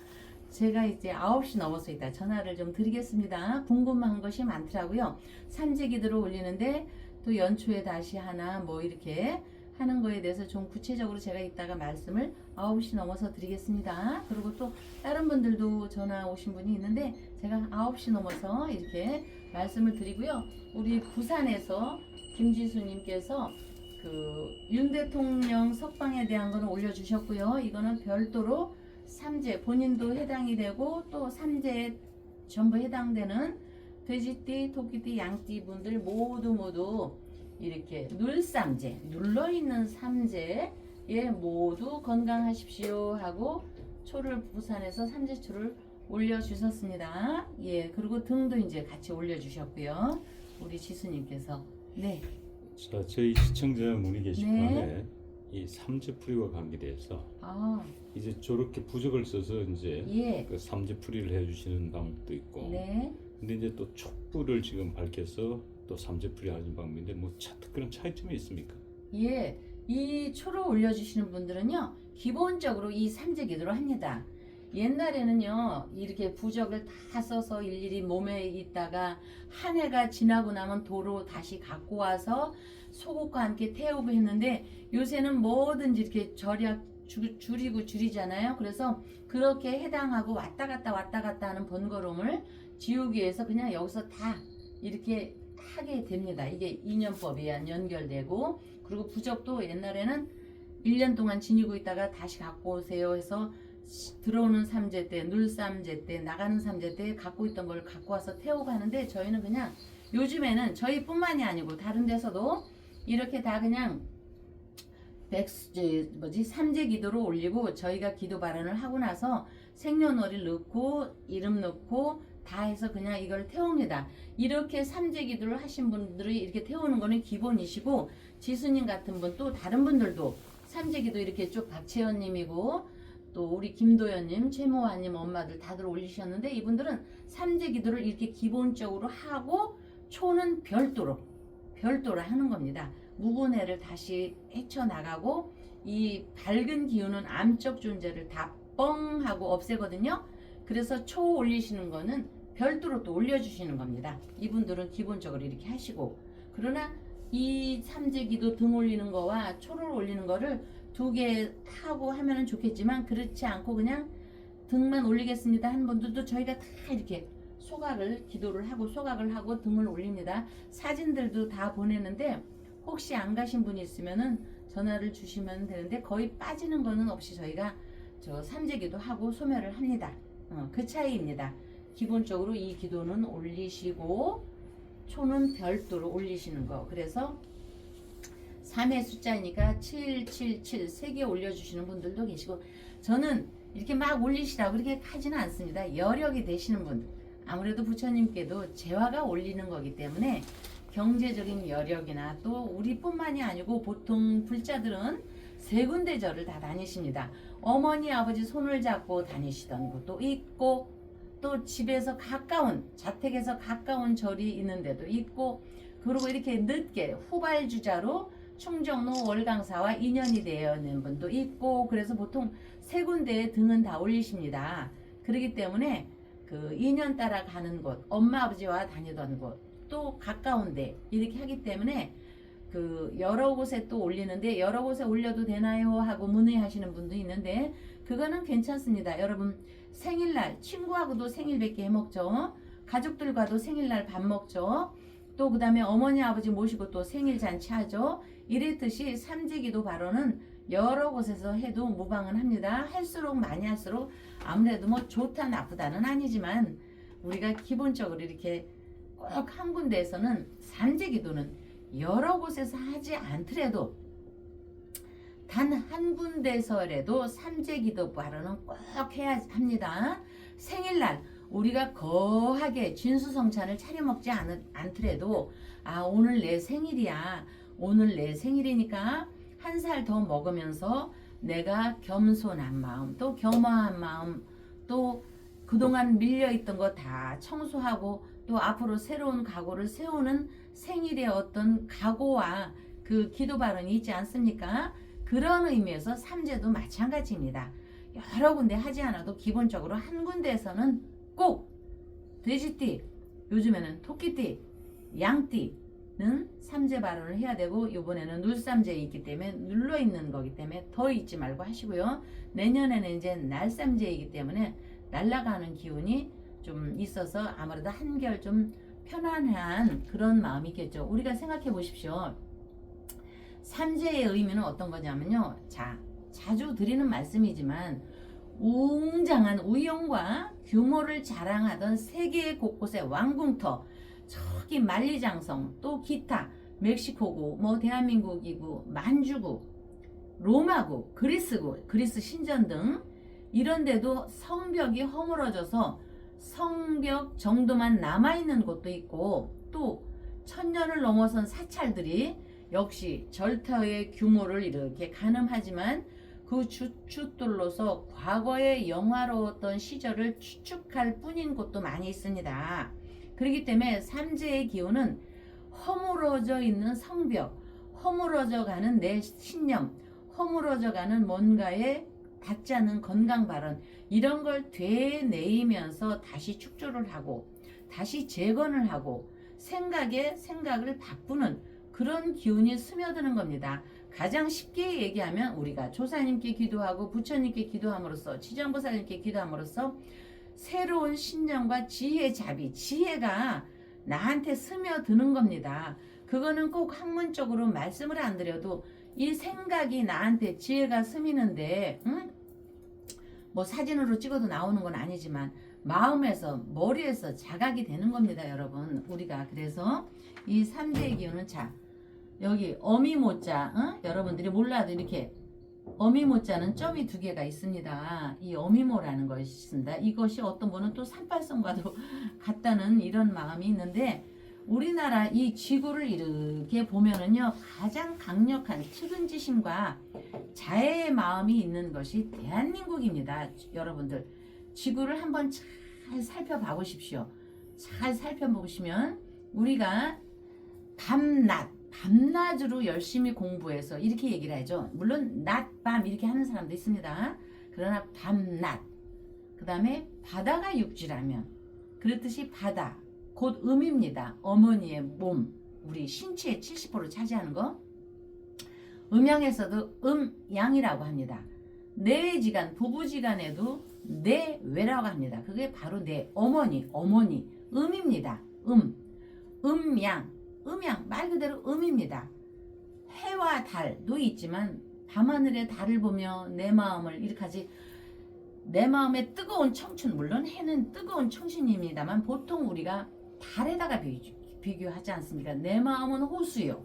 제가 이제 9시 넘어서 있다 전화를 좀 드리겠습니다. 궁금한 것이 많더라고요. 삼재기도를 올리는데 또 연초에 다시 하나 뭐 이렇게 하는 거에 대해서 좀 구체적으로 제가 이따가 말씀을 9시 넘어서 드리겠습니다. 그리고 또 다른 분들도 전화 오신 분이 있는데 제가 9시 넘어서 이렇게 말씀을 드리고요. 우리 부산에서 김지수님께서 그 윤 대통령 석방에 대한 거는 올려주셨고요. 이거는 별도로 삼재 본인도 해당이 되고 또 삼재에 전부 해당되는 돼지띠, 토끼띠, 양띠 분들 모두 이렇게 눌삼재, 눌러있는 삼재에 모두 건강하십시오 하고 초를 부산에서 삼재초를 올려주셨습니다. 예, 그리고 등도 이제 같이 올려주셨고요. 우리 지수님께서 네, 자, 저희 시청자 문의 게시판에 네. 이 삼재풀이와 관계돼서 아, 이제 저렇게 부적을 써서 이제 예, 그 삼재풀이를 해주시는 방법도 있고 네, 근데 이제 또 촛불을 지금 밝혀서 또 삼재풀이 하는 방법인데 뭐 특별한 차이점이 있습니까? 예, 이 초를 올려주시는 분들은요, 기본적으로 이 삼재기도를 합니다. 옛날에는요, 이렇게 부적을 다 써서 일일이 몸에 있다가 한 해가 지나고 나면 도로 다시 갖고 와서 속옷과 함께 태우고 했는데, 요새는 뭐든지 이렇게 줄이잖아요. 그래서 그렇게 해당하고 왔다 갔다 하는 번거로움을 지우기 위해서 그냥 여기서 다 이렇게 하게 됩니다. 이게 인연법에 연결되고, 그리고 부적도 옛날에는 1년 동안 지니고 있다가 다시 갖고 오세요 해서 들어오는 삼재 때, 눌삼재 때, 나가는 삼재 때 갖고 있던 걸 갖고 와서 태우고 하는데, 저희는 그냥 요즘에는 저희뿐만이 아니고 다른 데서도 이렇게 다 그냥 삼재 기도로 올리고, 저희가 기도 발언을 하고 나서 생년월일 넣고 이름 넣고 다 해서 그냥 이걸 태웁니다. 이렇게 삼재 기도를 하신 분들이 이렇게 태우는 거는 기본이시고, 지수님 같은 분, 또 다른 분들도 삼재 기도 이렇게 쭉 박채연님이고 또 우리 김도연님, 최모아님 엄마들 다들 올리셨는데, 이분들은 삼재 기도를 이렇게 기본적으로 하고 초는 별도로 하는 겁니다. 무분해를 다시 헤쳐나가고, 이 밝은 기운은 암적 존재를 다 뻥 하고 없애거든요. 그래서 초 올리시는 거는 별도로 또 올려주시는 겁니다. 이분들은 기본적으로 이렇게 하시고, 그러나 이 삼재기도 등 올리는 거와 초를 올리는 거를 두 개 하고 하면은 좋겠지만, 그렇지 않고 그냥 등만 올리겠습니다 한 분들도 저희가 다 이렇게 기도를 하고 소각을 하고 등을 올립니다. 사진들도 다 보내는데, 혹시 안 가신 분이 있으면은 전화를 주시면 되는데, 거의 빠지는 거는 없이 저희가 삼재기도 하고 소멸을 합니다. 그 차이입니다. 기본적으로 이 기도는 올리시고 초는 별도로 올리시는 거. 그래서 3의 숫자이니까 777 3개 올려주시는 분들도 계시고, 저는 이렇게 막 올리시라고 그렇게 하지는 않습니다. 여력이 되시는 분들, 아무래도 부처님께도 재화가 올리는 거기 때문에 경제적인 여력이나, 또 우리뿐만이 아니고 보통 불자들은 세 군데 절을 다 다니십니다. 어머니 아버지 손을 잡고 다니시던 곳도 있고, 또 집에서 가까운, 자택에서 가까운 절이 있는 데도 있고, 그리고 이렇게 늦게 후발주자로 충정로 월강사와 인연이 되어 있는 분도 있고, 그래서 보통 세 군데의 등은 다 올리십니다. 그렇기 때문에 그 인연 따라 가는 곳, 엄마 아버지와 다니던 곳, 또 가까운데 이렇게 하기 때문에 그 여러 곳에 또 올리는데, 여러 곳에 올려도 되나요 하고 문의하시는 분도 있는데, 그거는 괜찮습니다. 여러분 생일날 친구하고도 생일 뵙게 해먹죠. 가족들과도 생일날 밥 먹죠. 또 그 다음에 어머니 아버지 모시고 또 생일 잔치 하죠. 이랬듯이 삼재기도 발언은 여러 곳에서 해도 무방은 합니다. 할수록 많이 할수록 아무래도 뭐 좋다 나쁘다는 아니지만, 우리가 기본적으로 이렇게 꼭 한 군데에서는 삼재기도는 여러 곳에서 하지 않더라도 단 한 군데서라도 삼재기도 발언은 꼭 해야 합니다. 생일날 우리가 거하게 진수성찬을 차려 먹지 않더라도, 오늘 내 생일이야, 오늘 내 생일이니까 한 살 더 먹으면서 내가 겸손한 마음, 또 겸허한 마음, 또 그동안 밀려있던 거 다 청소하고 또 앞으로 새로운 각오를 세우는 생일의 어떤 각오와 그 기도 발언이 있지 않습니까? 그런 의미에서 삼재도 마찬가지입니다. 여러 군데 하지 않아도 기본적으로 한 군데에서는 꼭 돼지띠, 요즘에는 토끼띠, 양띠는 삼재 발언을 해야 되고, 이번에는 눌삼재에 있기 때문에 눌러 있는 거기 때문에 더 잊지 말고 하시고요. 내년에는 이제 날삼재이기 때문에 날아가는 기운이 좀 있어서 아무래도 한결 좀 편안한 그런 마음이 있겠죠. 우리가 생각해 보십시오. 삼재의 의미는 어떤 거냐면요, 자주 드리는 말씀이지만, 웅장한 우영과 규모를 자랑하던 세계 곳곳의 왕궁터, 저기 만리장성, 또 기타 멕시코구, 뭐 대한민국이고, 만주구, 로마구, 그리스구, 그리스 신전 등 이런데도 성벽이 허물어져서 성벽 정도만 남아있는 곳도 있고, 또 1000년을 넘어선 사찰들이 역시 절터의 규모를 이렇게 가늠하지만 그 주춧돌로서 과거의 영화로웠던 시절을 추측할 뿐인 곳도 많이 있습니다. 그렇기 때문에 삼재의 기운은 허물어져 있는 성벽, 허물어져 가는 내 신념, 허물어져 가는 뭔가에 닿지 않는 건강 발언, 이런 걸 되뇌이면서 다시 축조를 하고 다시 재건을 하고 생각을 바꾸는 그런 기운이 스며드는 겁니다. 가장 쉽게 얘기하면 우리가 조사님께 기도하고 부처님께 기도함으로써 지정보살님께 기도함으로써 새로운 신념과 지혜자비, 지혜가 나한테 스며드는 겁니다. 그거는 꼭 학문적으로 말씀을 안 드려도 이 생각이 나한테 지혜가 스미는데, 뭐 사진으로 찍어도 나오는 건 아니지만 마음에서, 머리에서 자각이 되는 겁니다, 여러분. 우리가 그래서 이 삼재의 기운은, 자, 여기 어미모자, 여러분들이 몰라도 이렇게 어미모자는 점이 2개가 있습니다. 이 어미모라는 것이 있습니다. 이것이 어떤 분은 또 삼팔성과도 같다는 이런 마음이 있는데, 우리나라 이 지구를 이렇게 보면은요, 가장 강력한 측은지심과 자애의 마음이 있는 것이 대한민국입니다. 여러분들 지구를 한번 잘 살펴봐 보십시오. 잘 살펴보시면 우리가 밤낮으로 열심히 공부해서 이렇게 얘기를 하죠. 물론 낮, 밤 이렇게 하는 사람도 있습니다. 그러나 밤낮, 그 다음에 바다가 육지라면, 그렇듯이 바다 곧 음입니다. 어머니의 몸, 우리 신체의 70%를 차지하는 거. 음양에서도 음양이라고 합니다. 내외지간, 부부지간에도 내외라고 합니다. 그게 바로 내 어머니, 음입니다. 음양, 말 그대로 음입니다. 해와 달도 있지만 밤하늘의 달을 보며 내 마음을 이렇게 하지, 내 마음의 뜨거운 청춘, 물론 해는 뜨거운 청춘입니다만 보통 우리가 달에다가 비교하지 않습니까? 내 마음은 호수요.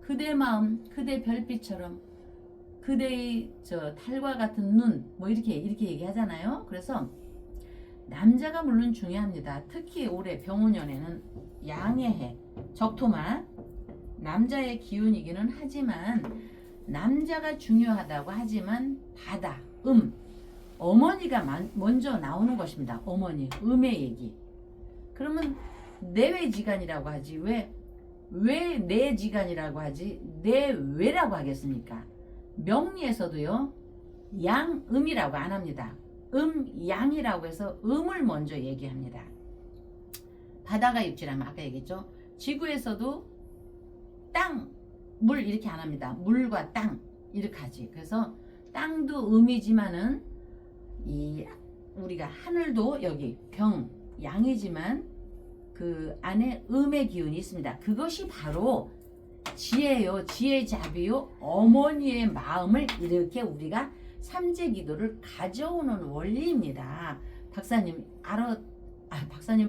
그대 마음, 그대 별빛처럼, 그대의 저 달과 같은 눈, 뭐 이렇게 얘기하잖아요. 그래서 남자가 물론 중요합니다. 특히 올해 병오년에는 양의 해, 적토마, 남자의 기운이기는 하지만, 남자가 중요하다고 하지만 바다, 어머니가 먼저 나오는 것입니다. 어머니, 음의 얘기. 그러면 내외지간이라고 하지, 왜 내지간이라고 하지 내외라고 하겠습니까? 명리에서도요, 양음이라고 안 합니다. 양이라고 해서 음을 먼저 얘기합니다. 바다가 육지라면 아까 얘기했죠. 지구에서도 땅, 물 이렇게 안 합니다. 물과 땅 이렇게 하지. 그래서 땅도 음이지만은 이 우리가 하늘도 여기 양이지만 그 안에 음의 기운이 있습니다. 그것이 바로 지혜요, 지혜자비요, 어머니의 마음을 이렇게 우리가 삼재기도를 가져오는 원리입니다. 박사님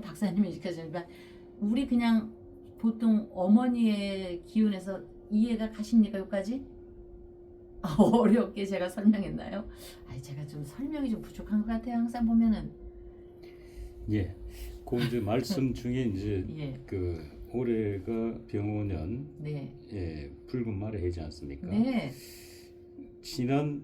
박사님이 이렇게 하시니까 우리 그냥 보통 어머니의 기운에서 이해가 가십니까? 여기까지? 어렵게 제가 설명했나요? 제가 좀 설명이 좀 부족한 것 같아요. 항상 보면은. 예, 그 이제 말씀 중에 이제 예. 그 올해가 병오년, 네. 예, 붉은 말의 해지 않습니까? 네. 지난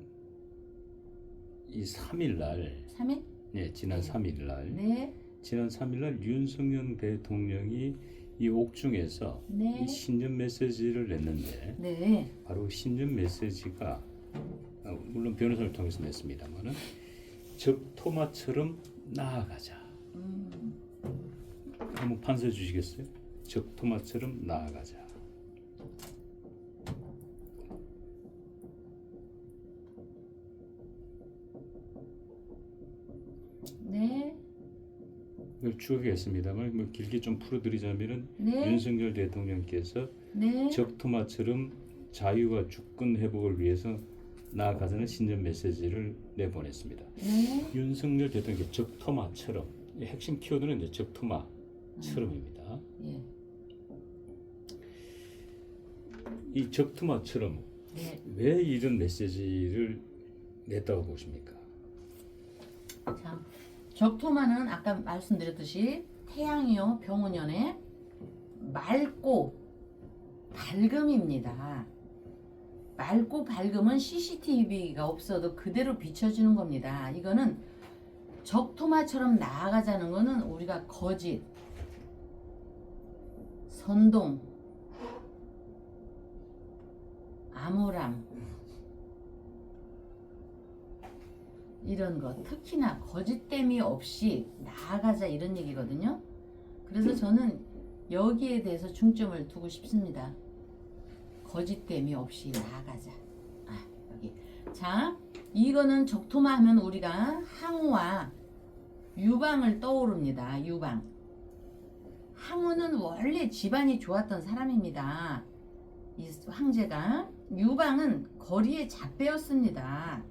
이 3일 날, 3일? 예, 지난 3일 날, 네. 지난 3일 날 윤석열 대통령이 이 옥중에서 네. 이 신년 메시지를 냈는데, 네. 바로 신년 메시지가 물론 변호사를 통해서 냈습니다만은 적토마처럼 나아가자. 한번 판서해 주시겠어요? 적토마처럼 나아가자. 네. 이걸 추억했습니다만 뭐 길게 좀 풀어드리자면은 네. 윤석열 대통령께서 네. 적토마처럼 자유와 주권 회복을 위해서 나아가자는 신년 메시지를 내보냈습니다. 네. 윤석열 대통령께 적토마처럼, 핵심 키워드는 이제 적토마처럼입니다. 예. 이 적토마처럼 네. 왜 이런 메시지를 냈다고 보십니까? 자, 적토마는 아까 말씀드렸듯이 태양이요, 병오년에 맑고 밝음입니다. 맑고 밝음은 CCTV가 없어도 그대로 비춰지는 겁니다. 이거는 적토마처럼 나아가자는 거는 우리가 거짓, 선동, 암호람 이런 거 특히나 거짓됨이 없이 나아가자 이런 얘기거든요. 그래서 저는 여기에 대해서 중점을 두고 싶습니다. 거짓됨이 없이 나아가자. 여기. 자, 이거는 적토마 하면 우리가 항우와 유방을 떠오릅니다. 유방. 항우는 원래 집안이 좋았던 사람입니다. 이 황제가. 유방은 거리의 잡배였습니다.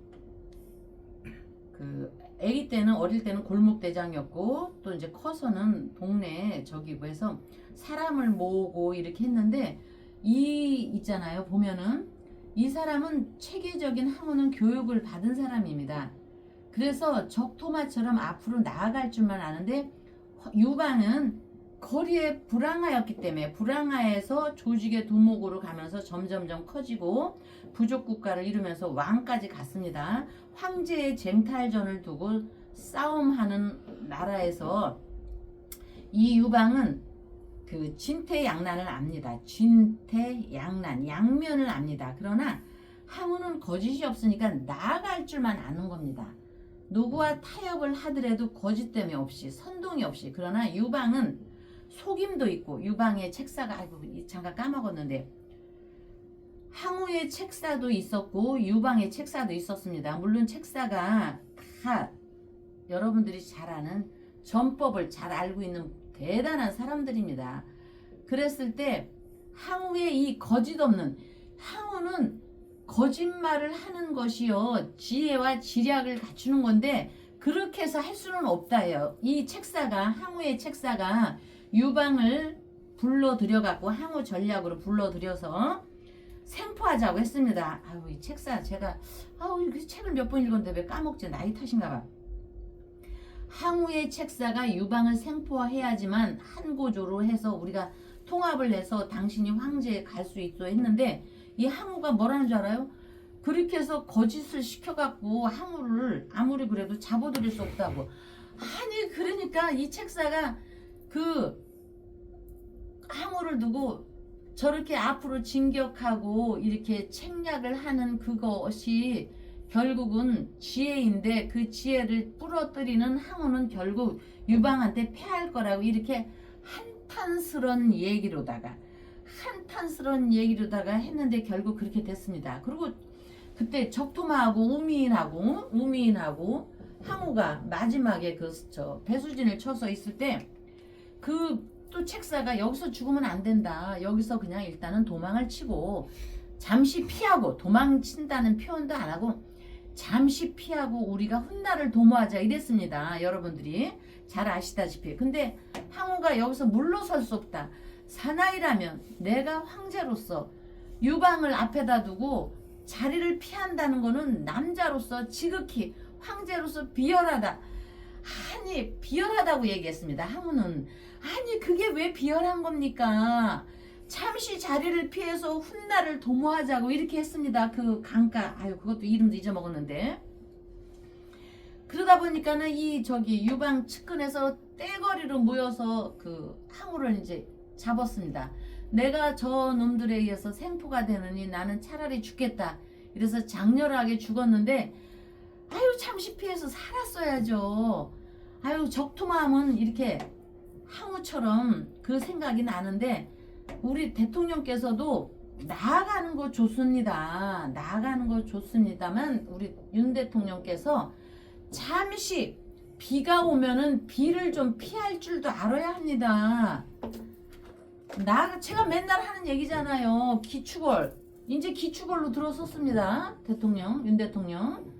아기 때는 어릴 때는 골목대장이었고 또 이제 커서는 동네 저기 해서 사람을 모으고 이렇게 했는데 있잖아요. 보면은 이 사람은 체계적인 항우는 교육을 받은 사람입니다. 그래서 적토마처럼 앞으로 나아갈 줄만 아는데 유방은 거리에 불황하였기 때문에 불황하에서 조직의 두목으로 가면서 점점점 커지고 부족 국가를 이루면서 왕까지 갔습니다. 황제의 쟁탈전을 두고 싸움하는 나라에서 이 유방은 그 진퇴양난을 압니다. 진퇴양난, 양면을 압니다. 그러나 항우는 거짓이 없으니까 나아갈 줄만 아는 겁니다. 누구와 타협을 하더라도 거짓됨이 없이 선동이 없이. 그러나 유방은 속임도 있고 유방의 책사가 잠깐 까먹었는데 항우의 책사도 있었고 유방의 책사도 있었습니다. 물론 책사가 다 여러분들이 잘 아는 전법을 잘 알고 있는 대단한 사람들입니다. 그랬을 때 항우의 이 거짓 없는 항우는 거짓말을 하는 것이요 지혜와 지략을 갖추는 건데 그렇게 해서 할 수는 없다예요. 이 책사가 항우의 책사가 유방을 불러들여갖고 항우 전략으로 불러들여서 생포하자고 했습니다. 이 책사 제가 이 책을 몇 번 읽었는데 왜 까먹지? 나이 탓인가봐. 항우의 책사가 유방을 생포해야지만 한고조로 해서 우리가 통합을 해서 당신이 황제에 갈 수 있어 했는데 이 항우가 뭐라는 줄 알아요? 그렇게 해서 거짓을 시켜갖고 항우를 아무리 그래도 잡아들일 수 없다고. 아니 그러니까 이 책사가 그 항우를 두고 저렇게 앞으로 진격하고 이렇게 책략을 하는 그것이 결국은 지혜인데 그 지혜를 부러뜨리는 항우는 결국 유방한테 패할 거라고 이렇게 한탄스러운 얘기로다가 했는데 결국 그렇게 됐습니다. 그리고 그때 적토마하고 우미인하고 항우가 마지막에 배수진을 쳐서 있을 때 또 책사가 여기서 죽으면 안 된다. 여기서 그냥 일단은 도망을 치고 잠시 피하고 도망친다는 표현도 안 하고 잠시 피하고 우리가 훗날을 도모하자 이랬습니다. 여러분들이 잘 아시다시피. 근데 항우가 여기서 물러설 수 없다. 사나이라면 내가 황제로서 유방을 앞에다 두고 자리를 피한다는 거는 남자로서 지극히 황제로서 비열하다. 아니 비열하다고 얘기했습니다. 항우는 아니 그게 왜 비열한 겁니까? 잠시 자리를 피해서 훗날을 도모하자고 이렇게 했습니다. 그 강가 그것도 이름도 잊어먹었는데 그러다 보니까는 유방 측근에서 떼거리로 모여서 그 항우를 이제 잡았습니다. 내가 저 놈들에 의해서 생포가 되느니 나는 차라리 죽겠다. 이래서 장렬하게 죽었는데 잠시 피해서 살았어야죠. 적토마함은 이렇게 항우처럼 그 생각이 나는데 우리 대통령께서도 나아가는 거 좋습니다. 나아가는 거 좋습니다만 우리 윤 대통령께서 잠시 비가 오면은 비를 좀 피할 줄도 알아야 합니다. 제가 맨날 하는 얘기잖아요. 기축월. 이제 기축월로 들어섰습니다. 윤 대통령.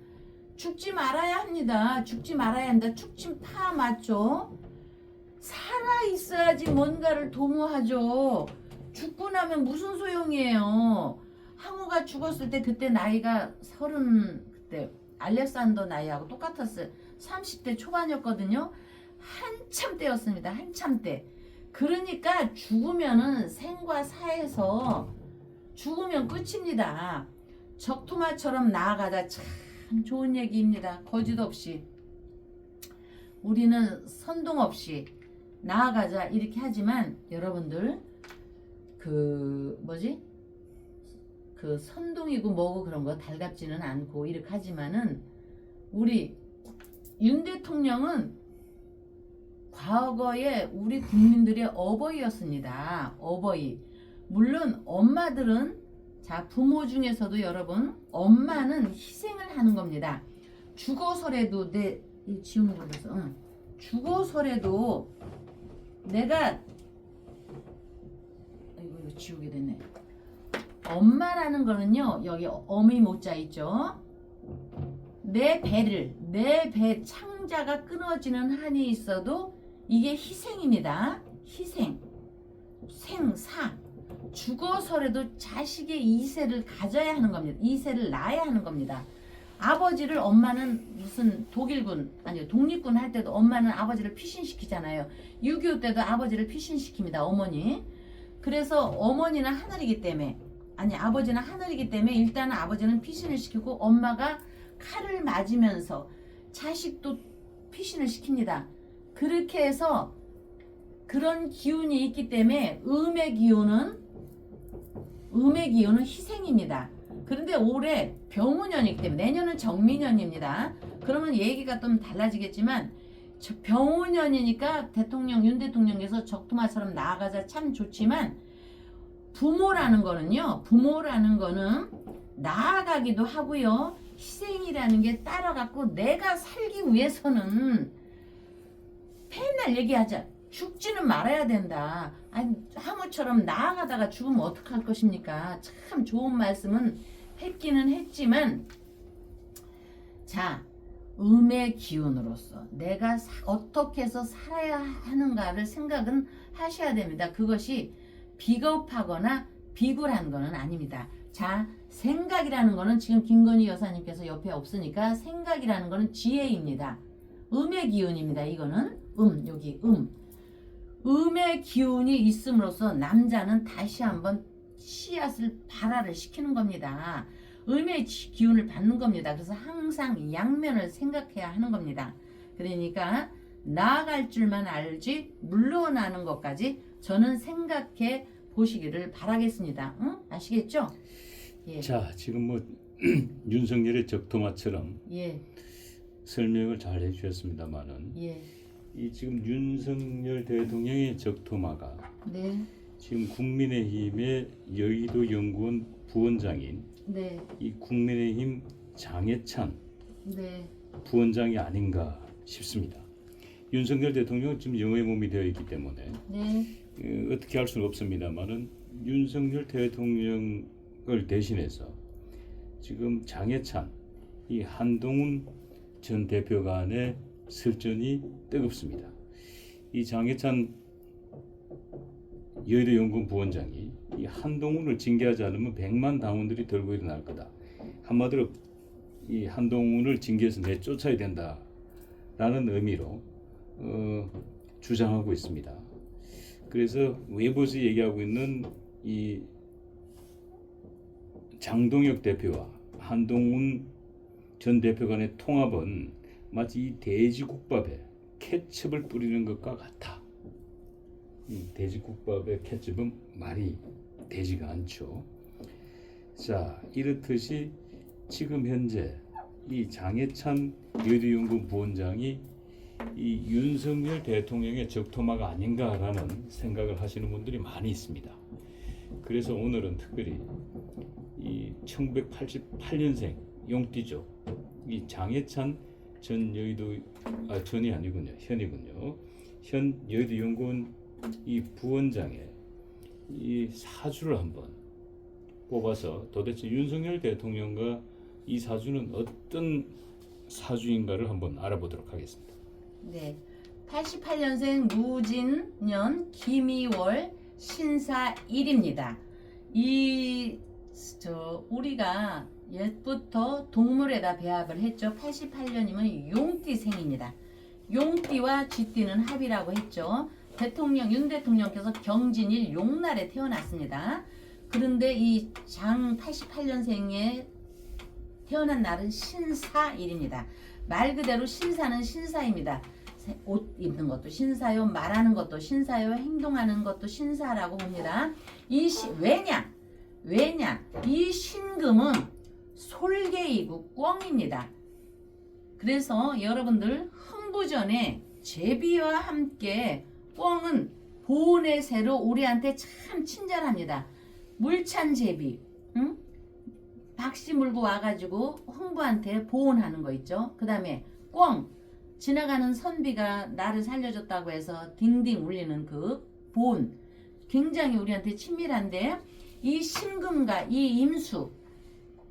죽지 말아야 합니다. 죽지 말아야 한다. 축침파 맞죠? 살아있어야지 뭔가를 도모하죠. 죽고 나면 무슨 소용이에요. 항우가 죽었을 때 그때 나이가 30, 그때 알렉산더 나이하고 똑같았어요. 30대 초반이었거든요. 한참 때였습니다. 한참 때. 그러니까 죽으면은 생과 사에서 죽으면 끝입니다. 적토마처럼 나아가다 참 좋은 얘기입니다. 거짓 없이 우리는 선동 없이 나아가자 이렇게 하지만 여러분들 그 뭐지? 그 선동이고 뭐고 그런 거 달갑지는 않고 이렇게 하지만은 우리 윤 대통령은 과거에 우리 국민들의 어버이였습니다. 어버이. 물론 엄마들은 자 부모 중에서도 여러분 엄마는 희생을 하는 겁니다. 죽어서라도 지우는 거라서 죽어서라도 내가 이거 지우게 됐네. 엄마라는 거는요 여기 어미 모자 있죠. 내 배 창자가 끊어지는 한이 있어도 이게 희생입니다. 희생, 생사. 죽어서라도 자식의 이세를 가져야 하는 겁니다. 이세를 낳아야 하는 겁니다. 아버지를 엄마는 무슨 독일군 아니요 독립군 할 때도 엄마는 아버지를 피신시키잖아요. 6.25 때도 아버지를 피신시킵니다. 어머니. 그래서 어머니는 하늘이기 때문에 아버지는 하늘이기 때문에 일단은 아버지는 피신을 시키고 엄마가 칼을 맞으면서 자식도 피신을 시킵니다. 그렇게 해서 그런 기운이 있기 때문에 음의 기운은 희생입니다. 그런데 올해 병우년이기 때문에 내년은 정미년입니다. 그러면 얘기가 좀 달라지겠지만 병우년이니까 윤 대통령께서 적토마처럼 나아가자 참 좋지만 부모라는 거는 나아가기도 하고요. 희생이라는 게 따라갖고 내가 살기 위해서는 맨날 얘기하자. 죽지는 말아야 된다. 아니 하모처럼 나아가다가 죽으면 어떡할 것입니까? 참 좋은 말씀은 했기는 했지만 자 음의 기운으로서 내가 어떻게 해서 살아야 하는가를 생각은 하셔야 됩니다. 그것이 비겁하거나 비굴한 거는 아닙니다. 자 생각이라는 거는 지금 김건희 여사님께서 옆에 없으니까 생각이라는 거는 지혜입니다. 음의 기운입니다. 이거는 여기 음의 기운이 있음으로써 남자는 다시 한번 씨앗을 발화를 시키는 겁니다. 음의 기운을 받는 겁니다. 그래서 항상 양면을 생각해야 하는 겁니다. 그러니까 나아갈 줄만 알지 물러나는 것까지 저는 생각해 보시기를 바라겠습니다. 응? 아시겠죠? 예. 자, 지금 뭐 윤석열의 적토마처럼 예. 설명을 잘 해주셨습니다만은 예. 이 지금 윤석열 대통령의 적토마가 네. 지금 국민의힘의 여의도 연구원 부원장인 네. 이 국민의힘 장해찬 네. 부원장이 아닌가 싶습니다. 윤석열 대통령은 지금 영어의 몸이 되어 있기 때문에 네. 어떻게 할 수는 없습니다만은 윤석열 대통령을 대신해서 지금 장해찬 이 한동훈 전 대표 간의 설전이 뜨겁습니다. 이 장해찬 여의도 연구원 부원장이 이 한동훈을 징계하지 않으면 100만 당원들이 들고 일어날 거다. 한마디로 이 한동훈을 징계해서 내쫓아야 된다라는 의미로 주장하고 있습니다. 그래서 외부에서 얘기하고 있는 이 장동혁 대표와 한동훈 전 대표 간의 통합은 마치 이 돼지국밥에 케첩을 뿌리는 것과 같아. 이 돼지국밥에 케첩은 말이 되지가 않죠. 자, 이렇듯이 지금 현재 이 장해찬 여의도연구원 부원장이 이 윤석열 대통령의 적토마가 아닌가라는 생각을 하시는 분들이 많이 있습니다. 그래서 오늘은 특별히 이 1988년생 용띠죠. 이 장해찬 전 여의도 전이 아니군요. 현이군요. 현 여의도 연구원 이 부원장의 이 사주를 한번 뽑아서 도대체 윤석열 대통령과 이 사주는 어떤 사주인가를 한번 알아보도록 하겠습니다. 네. 88년생 무진년 김이월 신사일입니다. 우리가 옛부터 동물에다 배합을 했죠. 88년이면 용띠생입니다. 용띠와 쥐띠는 합이라고 했죠. 윤 대통령께서 경진일 용날에 태어났습니다. 그런데 이 장 88년생에 태어난 날은 신사일입니다. 말 그대로 신사는 신사입니다. 옷 입는 것도 신사요, 말하는 것도 신사요, 행동하는 것도 신사라고 봅니다. 왜냐? 이 신금은 솔개이고 꿩입니다. 그래서 여러분들 흥부전에 제비와 함께 꿩은 보온의 새로 우리한테 참 친절합니다. 물찬 제비, 응? 박씨 물고 와가지고 흥부한테 보온하는 거 있죠. 그 다음에 꿩, 지나가는 선비가 나를 살려줬다고 해서 딩딩 울리는 그 보온, 굉장히 우리한테 친밀한데, 이 신금과 이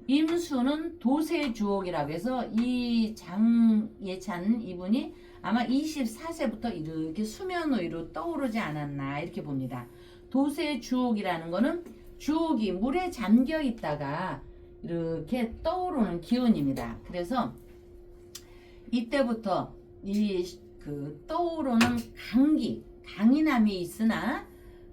임수는 도세주옥이라고 해서 이 장예찬 이분이 아마 24세부터 이렇게 수면 위로 떠오르지 않았나 이렇게 봅니다. 도세주옥이라는 거는 주옥이 물에 잠겨 있다가 이렇게 떠오르는 기운입니다. 그래서 이때부터 이 그 떠오르는 강인함이 있으나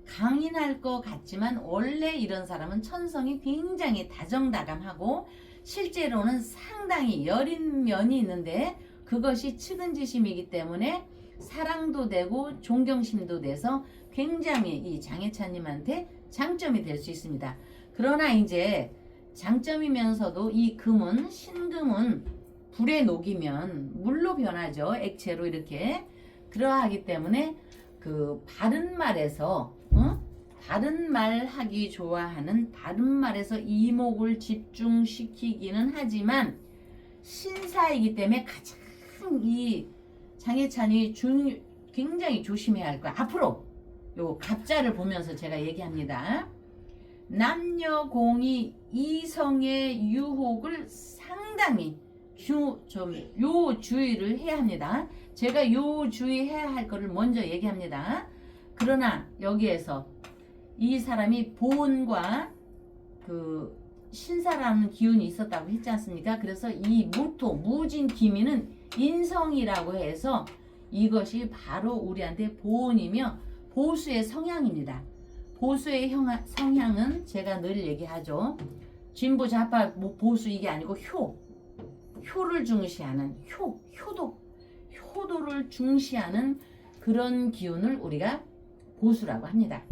강인할 것 같지만 원래 이런 사람은 천성이 굉장히 다정다감하고 실제로는 상당히 여린 면이 있는데 그것이 측은지심이기 때문에 사랑도 되고 존경심도 돼서 굉장히 이 장혜찬님한테 장점이 될 수 있습니다. 그러나 이제 장점이면서도 이 신금은 불에 녹이면 물로 변하죠. 액체로 이렇게. 그러하기 때문에 그 바른 말에서 바른 말 하기 좋아하는 바른 말에서 이목을 집중시키기는 하지만 신사이기 때문에 가장 이 장혜찬이 굉장히 조심해야 할 거야. 앞으로 요 갑자를 보면서 제가 얘기합니다. 남녀공이 이성의 유혹을 상당히 주의를 해야 합니다. 제가 주의해야 할 거를 먼저 얘기합니다. 그러나 여기에서 이 사람이 보온과 그 신사라는 기운이 있었다고 했지 않습니까? 그래서 이 무진 기미는 인성이라고 해서 이것이 바로 우리한테 보온이며 보수의 성향입니다. 보수의 성향은 제가 늘 얘기하죠. 진보 좌파 보수 이게 아니고 효를 중시하는 효도를 중시하는 그런 기운을 우리가 보수라고 합니다.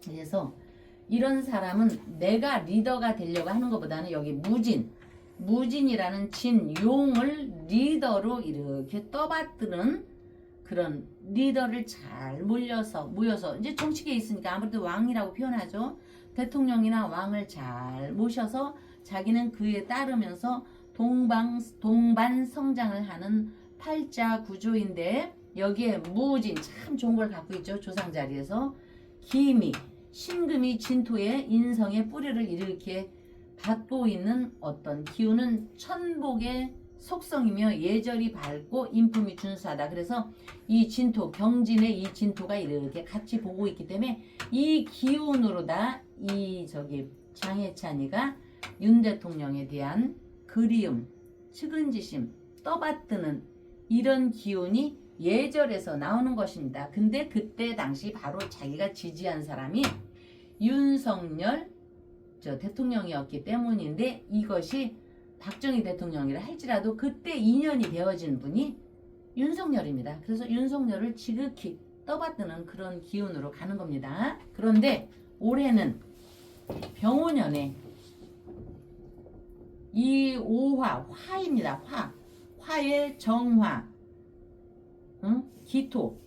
그래서 이런 사람은 내가 리더가 되려고 하는 것보다는 여기 무진이라는 용을 리더로 이렇게 떠받드는 그런 리더를 잘 모여서 이제 정치계에 있으니까 아무래도 왕이라고 표현하죠. 대통령이나 왕을 잘 모셔서 자기는 그에 따르면서 동반 성장을 하는 팔자 구조인데 여기에 무진 참 좋은 걸 갖고 있죠. 조상 자리에서 신금이 진토의 인성의 뿌리를 이렇게 받고 있는 어떤 기운은 천복의 속성이며 예절이 밝고 인품이 준수하다. 그래서 이 진토, 경진의 이 진토가 이렇게 같이 보고 있기 때문에 이 기운으로다 장혜찬이가 윤 대통령에 대한 그리움, 측은지심, 떠받드는 이런 기운이 예절에서 나오는 것입니다. 근데 그때 당시 바로 자기가 지지한 사람이 윤석열 대통령이었기 때문인데 이것이 박정희 대통령이라 할지라도 그때 인연이 되어진 분이 윤석열입니다. 그래서 윤석열을 지극히 떠받드는 그런 기운으로 가는 겁니다. 그런데 올해는 병오년에 이 화입니다. 화의 정화, 기토.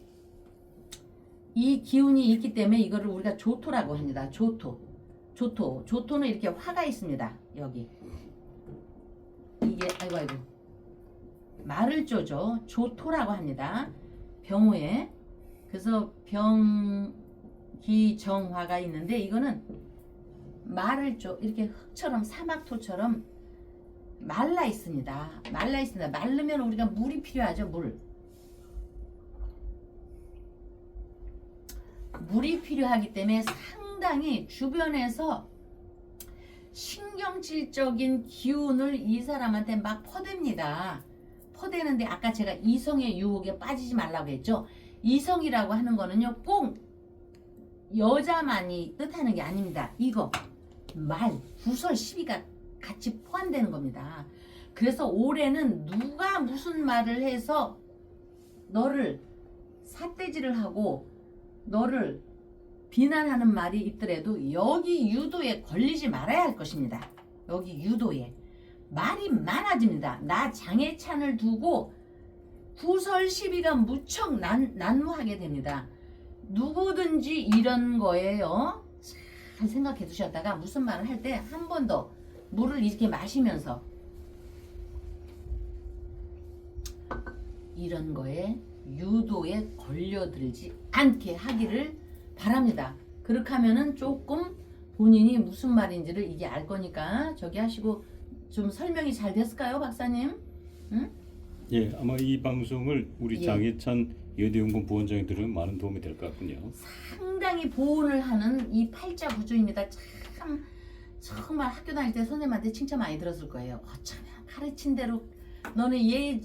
이 기운이 있기 때문에 이거를 우리가 조토라고 합니다. 조토는 이렇게 화가 있습니다. 여기. 이게 아이고 말을 쪼죠. 조토라고 합니다. 병호에. 그래서 병기정화가 있는데 이거는 말을 쪼 이렇게 흙처럼 사막토처럼 말라 있습니다. 마르면 우리가 물이 필요하죠. 물이 필요하기 때문에 상당히 주변에서 신경질적인 기운을 이 사람한테 막 퍼대는데 아까 제가 이성의 유혹에 빠지지 말라고 했죠. 이성이라고 하는 거는요 꼭 여자만이 뜻하는 게 아닙니다. 이거 구설 시비가 같이 포함되는 겁니다. 그래서 올해는 누가 무슨 말을 해서 너를 삿대질을 하고 너를 비난하는 말이 있더라도 여기 유도에 걸리지 말아야 할 것입니다. 여기 유도에 말이 많아집니다. 나 장해찬을 두고 구설 시비가 무척 난무하게 됩니다. 누구든지 이런 거예요. 잘 생각해 두셨다가 무슨 말을 할 때 한 번 더 물을 이렇게 마시면서 이런 거에 유도에 걸려들지 않게 하기를 바랍니다. 그렇게 하면은 조금 본인이 무슨 말인지를 이게 알 거니까 저기 하시고 좀 설명이 잘 됐을까요, 박사님? 응? 예, 아마 이 방송을 우리 예. 장해찬 여대연구원 부원장이 들으면 많은 도움이 될 것 같군요. 상당히 보온을 하는 이 팔자 구조입니다. 참 정말 학교 다닐 때 선생님한테 칭찬 많이 들었을 거예요. 어쩌면 가르친 대로 너는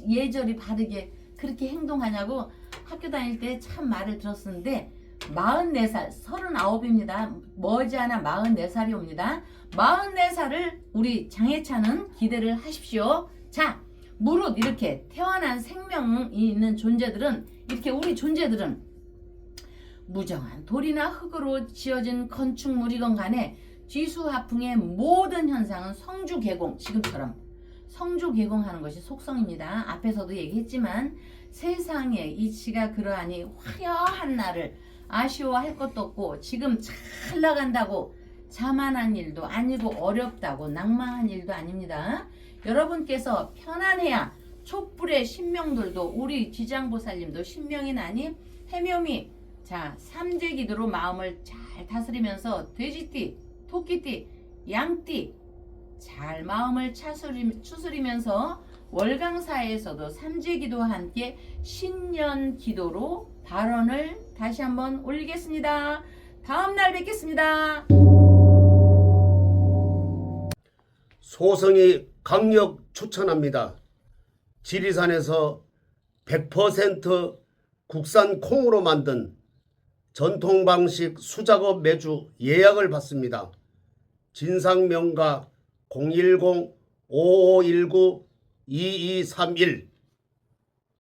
예절이 바르게 그렇게 행동하냐고 학교 다닐 때 참 말을 들었었는데 44살, 39입니다. 머지않아 44살이 옵니다. 44살을 우리 장해찬은 기대를 하십시오. 자, 무릇 이렇게 태어난 생명이 있는 존재들은 이렇게 우리 존재들은 무정한 돌이나 흙으로 지어진 건축물이건 간에 쥐수화풍의 모든 현상은 성주개공, 지금처럼 성주개공하는 것이 속성입니다. 앞에서도 얘기했지만 세상에 이치가 그러하니 화려한 날을 아쉬워할 것도 없고 지금 잘 나간다고 자만한 일도 아니고 어렵다고 낭만한 일도 아닙니다. 여러분께서 편안해야 촛불의 신명들도 우리 지장보살님도 신명이 나니 해묘미 자 삼재기도로 마음을 잘 다스리면서 돼지띠, 토끼띠, 양띠 잘 마음을 추스리면서 월강사에서도 삼재기도와 함께 신년기도로 발언을 다시 한번 올리겠습니다. 다음날 뵙겠습니다. 소성이 강력 추천합니다. 지리산에서 100% 국산 콩으로 만든 전통 방식 수작업 매주 예약을 받습니다. 진상명가 010-5519-2231